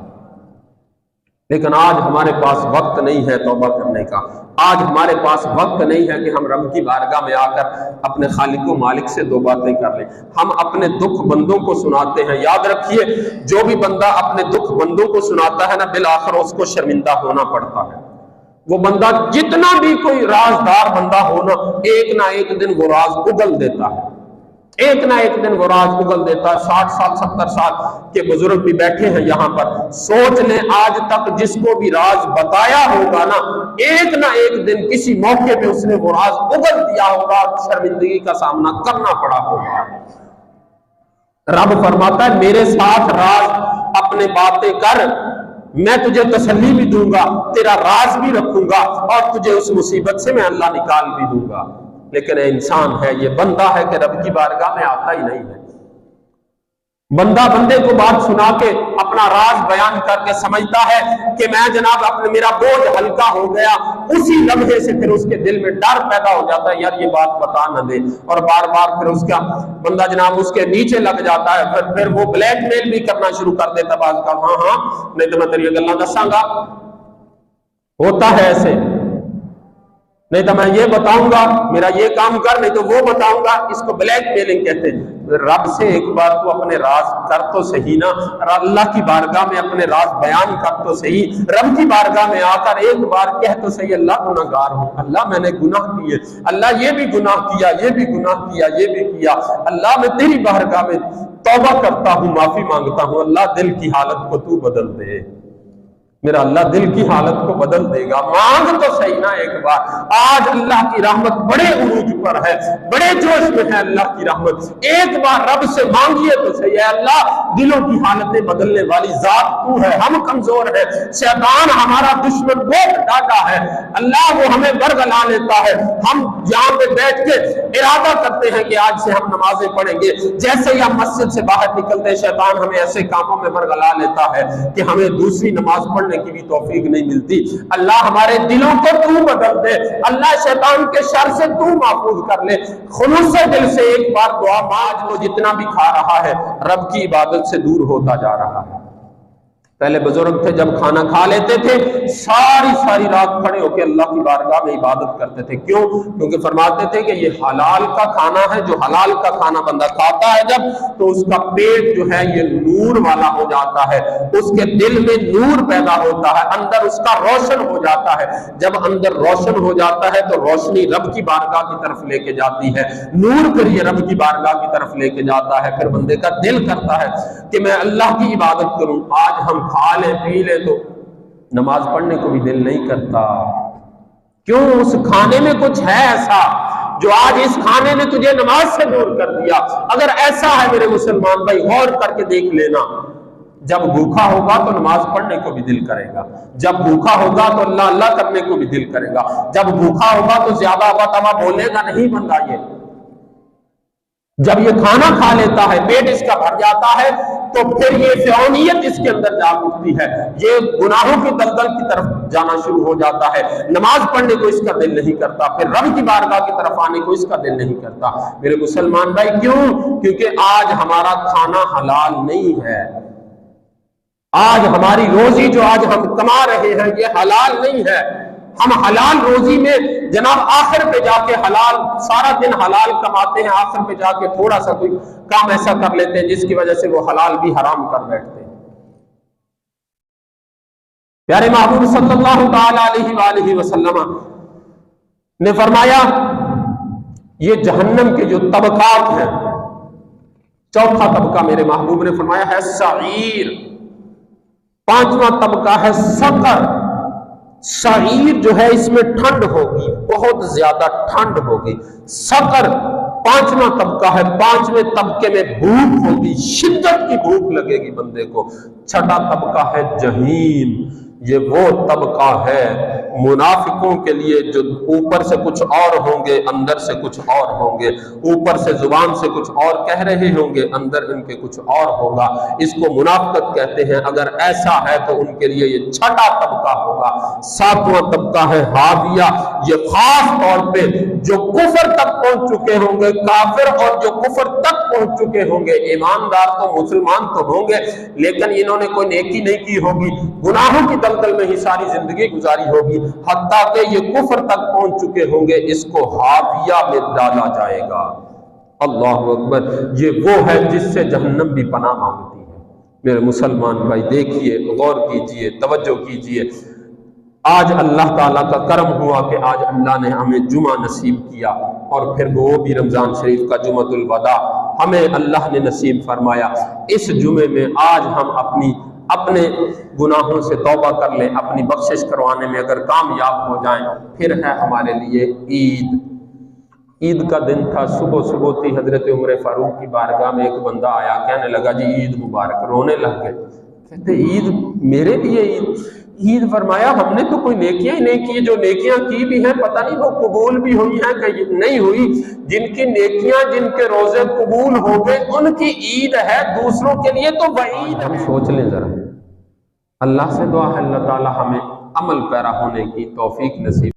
लेकिन आज हमारे पास वक्त नहीं है तौबा करने का, आज हमारे पास वक्त नहीं है कि हम रब की बारगाह में आकर अपने खालिक व मालिक से दो बातें कर लें। हम अपने दुख बंदों को सुनाते हैं। याद रखिए, जो भी बंदा अपने दुख बंदों को सुनाता है ना, बिल आखिर उसको शर्मिंदा होना पड़ता है। वो बंदा जितना भी कोई राजदार बंदा हो ना एक दिन वो राज उगल देता है, एक ना एक दिन वो राज उगल देता है। 60 साल 70 साल के बुजुर्ग भी बैठे हैं यहाँ पर, सोच लें आज तक जिसको भी राज बताया होगा ना एक दिन किसी मौके पे उसने वो राज उगल दिया होगा, शर्मिंदगी का सामना करना पड़ा होगा। रब फरमाता है मेरे साथ राज अपने बातें कर, मैं तुझे तसल्ली भी दूंगा, तेरा राज भी रखूंगा और तुझे उस मुसीबत से मैं अल्लाह निकाल भी दूंगा। लेकिन इंसान है, ये बंदा है कि रब की बारगाह में आता ही नहीं है। बंदा बंदे को बात सुना के अपना राज बयान करके समझता है कि मैं जनाब अपने मेरा बोझ हल्का हो गया, उसी लम्हे से फिर उसके दिल में डर पैदा हो जाता है, यार ये बात बता न दे, और बार बार फिर उसका बंदा जनाब उसके नीचे लग जाता है। फिर वो ब्लैकमेल भी करना शुरू कर देता है, बात का हाँ नहीं तो मैं तेरी गल्लां दसांगा। होता है ऐसे। نہیں تو میں یہ بتاؤں گا میرا یہ کام کر، نہیں تو وہ بتاؤں گا، اس کو بلیک میلنگ کہتے ہیں۔ رب سے ایک بار تو اپنے راز کر تو صحیح نا، اللہ کی بارگاہ میں اپنے راز بیان کر تو صحیح، رب کی بارگاہ میں آ کر ایک بار کہہ تو صحیح اللہ گناہگار ہوں، اللہ میں نے گناہ کیے، اللہ یہ بھی گناہ کیا، یہ بھی گناہ کیا، یہ بھی کیا، اللہ میں تیری بارگاہ میں توبہ کرتا ہوں، معافی مانگتا ہوں، اللہ دل کی حالت کو تو بدل دے، میرا اللہ دل کی حالت کو بدل دے گا، مانگ تو صحیح نا ایک بار۔ آج اللہ کی رحمت بڑے عروج پر ہے، بڑے جوش میں ہے اللہ کی رحمت، ایک بار رب سے مانگیے تو صحیح ہے۔ اللہ دلوں کی حالتیں بدلنے والی ذات تو ہے، ہم کمزور ہے، شیطان ہمارا دشمن بہت ڈاٹا ہے، اللہ وہ ہمیں برگلا لیتا ہے، ہم یہاں پہ بیٹھ کے ارادہ کرتے ہیں کہ آج سے ہم نمازیں پڑھیں گے، جیسے ہی ہم مسجد سے باہر نکلتے ہیں شیطان ہمیں ایسے کاموں میں برگلا لیتا ہے کہ ہمیں دوسری نماز پڑھنے کی بھی توفیق نہیں ملتی۔ اللہ ہمارے دلوں کو تو بدل دے، اللہ شیطان کے شر سے تو محفوظ کر لے، خلوص دل سے ایک بار دعا مانگ لو۔ جتنا بھی کھا رہا ہے رب کی عبادت سے دور ہوتا جا رہا ہے۔ پہلے بزرگ تھے جب کھانا کھا لیتے تھے ساری رات کھڑے ہو کے اللہ کی بارگاہ میں عبادت کرتے تھے، کیوں؟ کیونکہ فرماتے تھے کہ یہ حلال کا کھانا ہے، جو حلال کا کھانا بندہ کھاتا ہے جب تو اس کا پیٹ جو ہے یہ نور والا ہو جاتا ہے، اس کے دل میں نور پیدا ہوتا ہے، اندر اس کا روشن ہو جاتا ہے، جب اندر روشن ہو جاتا ہے تو روشنی رب کی بارگاہ کی طرف لے کے جاتی ہے، نور پھر یہ رب کی بارگاہ کی طرف لے کے جاتا ہے، پھر بندے کا دل کرتا ہے کہ میں اللہ کی عبادت کروں۔ آج ہم کھا لیں پی لیں تو نماز پڑھنے کو بھی دل نہیں کرتا، کیوں؟ اس کھانے میں کچھ ہے ایسا جو آج اس کھانے نے تجھے نماز سے دور کر دیا۔ اگر ایسا ہے میرے مسلمان بھائی غور کر کے دیکھ لینا، جب بھوکا ہوگا تو نماز پڑھنے کو بھی دل کرے گا، جب بھوکا ہوگا تو اللہ اللہ کرنے کو بھی دل کرے گا، جب بھوکا ہوگا تو زیادہ بتاوا بولے گا نہیں بندہ یہ۔ جب یہ کھانا کھا لیتا ہے پیٹ اس کا بھر جاتا ہے تو پھر یہ فرعونیت اس کے اندر جاگ اٹھتی ہے، یہ گناہوں کی دلدل کی طرف جانا شروع ہو جاتا ہے، نماز پڑھنے کو اس کا دل نہیں کرتا، پھر رب کی بارگاہ کی طرف آنے کو اس کا دل نہیں کرتا۔ میرے مسلمان بھائی کیوں؟ کیونکہ آج ہمارا کھانا حلال نہیں ہے، آج ہماری روزی جو آج ہم کما رہے ہیں یہ حلال نہیں ہے۔ ہم حلال روزی میں جناب آخر پہ جا کے حلال سارا دن حلال کماتے ہیں، آخر پہ جا کے تھوڑا سا کوئی کام ایسا کر لیتے ہیں جس کی وجہ سے وہ حلال بھی حرام کر بیٹھتے ہیں۔ پیارے محبوب صلی اللہ تعالی علیہ وآلہ وسلم نے فرمایا یہ جہنم کے جو طبقات ہیں، چوتھا طبقہ میرے محبوب نے فرمایا ہے سعیر، پانچواں طبقہ ہے سقر۔ سعیر جو ہے اس میں ٹھنڈ ہوگی، بہت زیادہ ٹھنڈ ہوگی۔ سقر پانچواں طبقہ ہے، پانچویں طبقے میں بھوک ہوگی، شدت کی بھوک لگے گی بندے کو۔ چھٹا طبقہ ہے جہنم، یہ وہ طبقہ ہے منافقوں کے لیے جو اوپر سے کچھ اور ہوں گے اندر سے کچھ اور ہوں گے، اوپر سے زبان سے کچھ اور کہہ رہے ہوں گے اندر ان کے کچھ اور ہوگا، اس کو منافقت کہتے ہیں۔ اگر ایسا ہے تو ان کے لیے یہ چھٹا طبقہ ہوگا۔ ساتواں طبقہ ہے حاویہ، یہ خاص طور پہ جو کفر تک پہنچ چکے ہوں گے، کافر اور جو کفر تک پہنچ چکے ہوں گے، ایماندار تو مسلمان تو ہوں گے لیکن انہوں نے کوئی نیکی نہیں کی ہوگی، گناہوں کی دلدل میں ہی ساری زندگی گزاری ہوگی، حتیٰ کہ یہ کفر تک پہنچ چکے ہوں گے، اس کو حاویہ میں ڈالا جائے گا۔ اللہ اکبر، یہ وہ ہے جس سے جہنم بھی پناہ مانگتی ہے۔ میرے مسلمان بھائی دیکھیے، غور کیجئے، توجہ کیجئے، آج اللہ تعالیٰ کا کرم ہوا کہ آج اللہ نے ہمیں جمعہ نصیب کیا، اور پھر وہ بھی رمضان شریف کا جمعۃ الوداع ہمیں اللہ نے نصیب فرمایا۔ اس جمعے میں آج ہم اپنے گناہوں سے توبہ کر لیں، اپنی بخشش کروانے میں اگر کامیاب ہو جائیں، پھر ہے ہمارے لیے عید۔ عید کا دن تھا، صبح تھی، حضرت عمر فاروق کی بارگاہ میں ایک بندہ آیا، کہنے لگا جی عید مبارک، رونے لگ گئے، کہتے عید میرے لیے عید؟ فرمایا ہم نے تو کوئی نیکیاں ہی نہیں کی، جو نیکیاں کی بھی ہیں پتہ نہیں وہ قبول بھی ہوئی ہیں کہ نہیں ہوئی، جن کی نیکیاں جن کے روزے قبول ہو گئے ان کی عید ہے، دوسروں کے لیے تو وعید ہے۔ ہم سوچ لیں ذرا، اللہ سے دعا ہے اللہ تعالی ہمیں عمل پیرا ہونے کی توفیق نصیب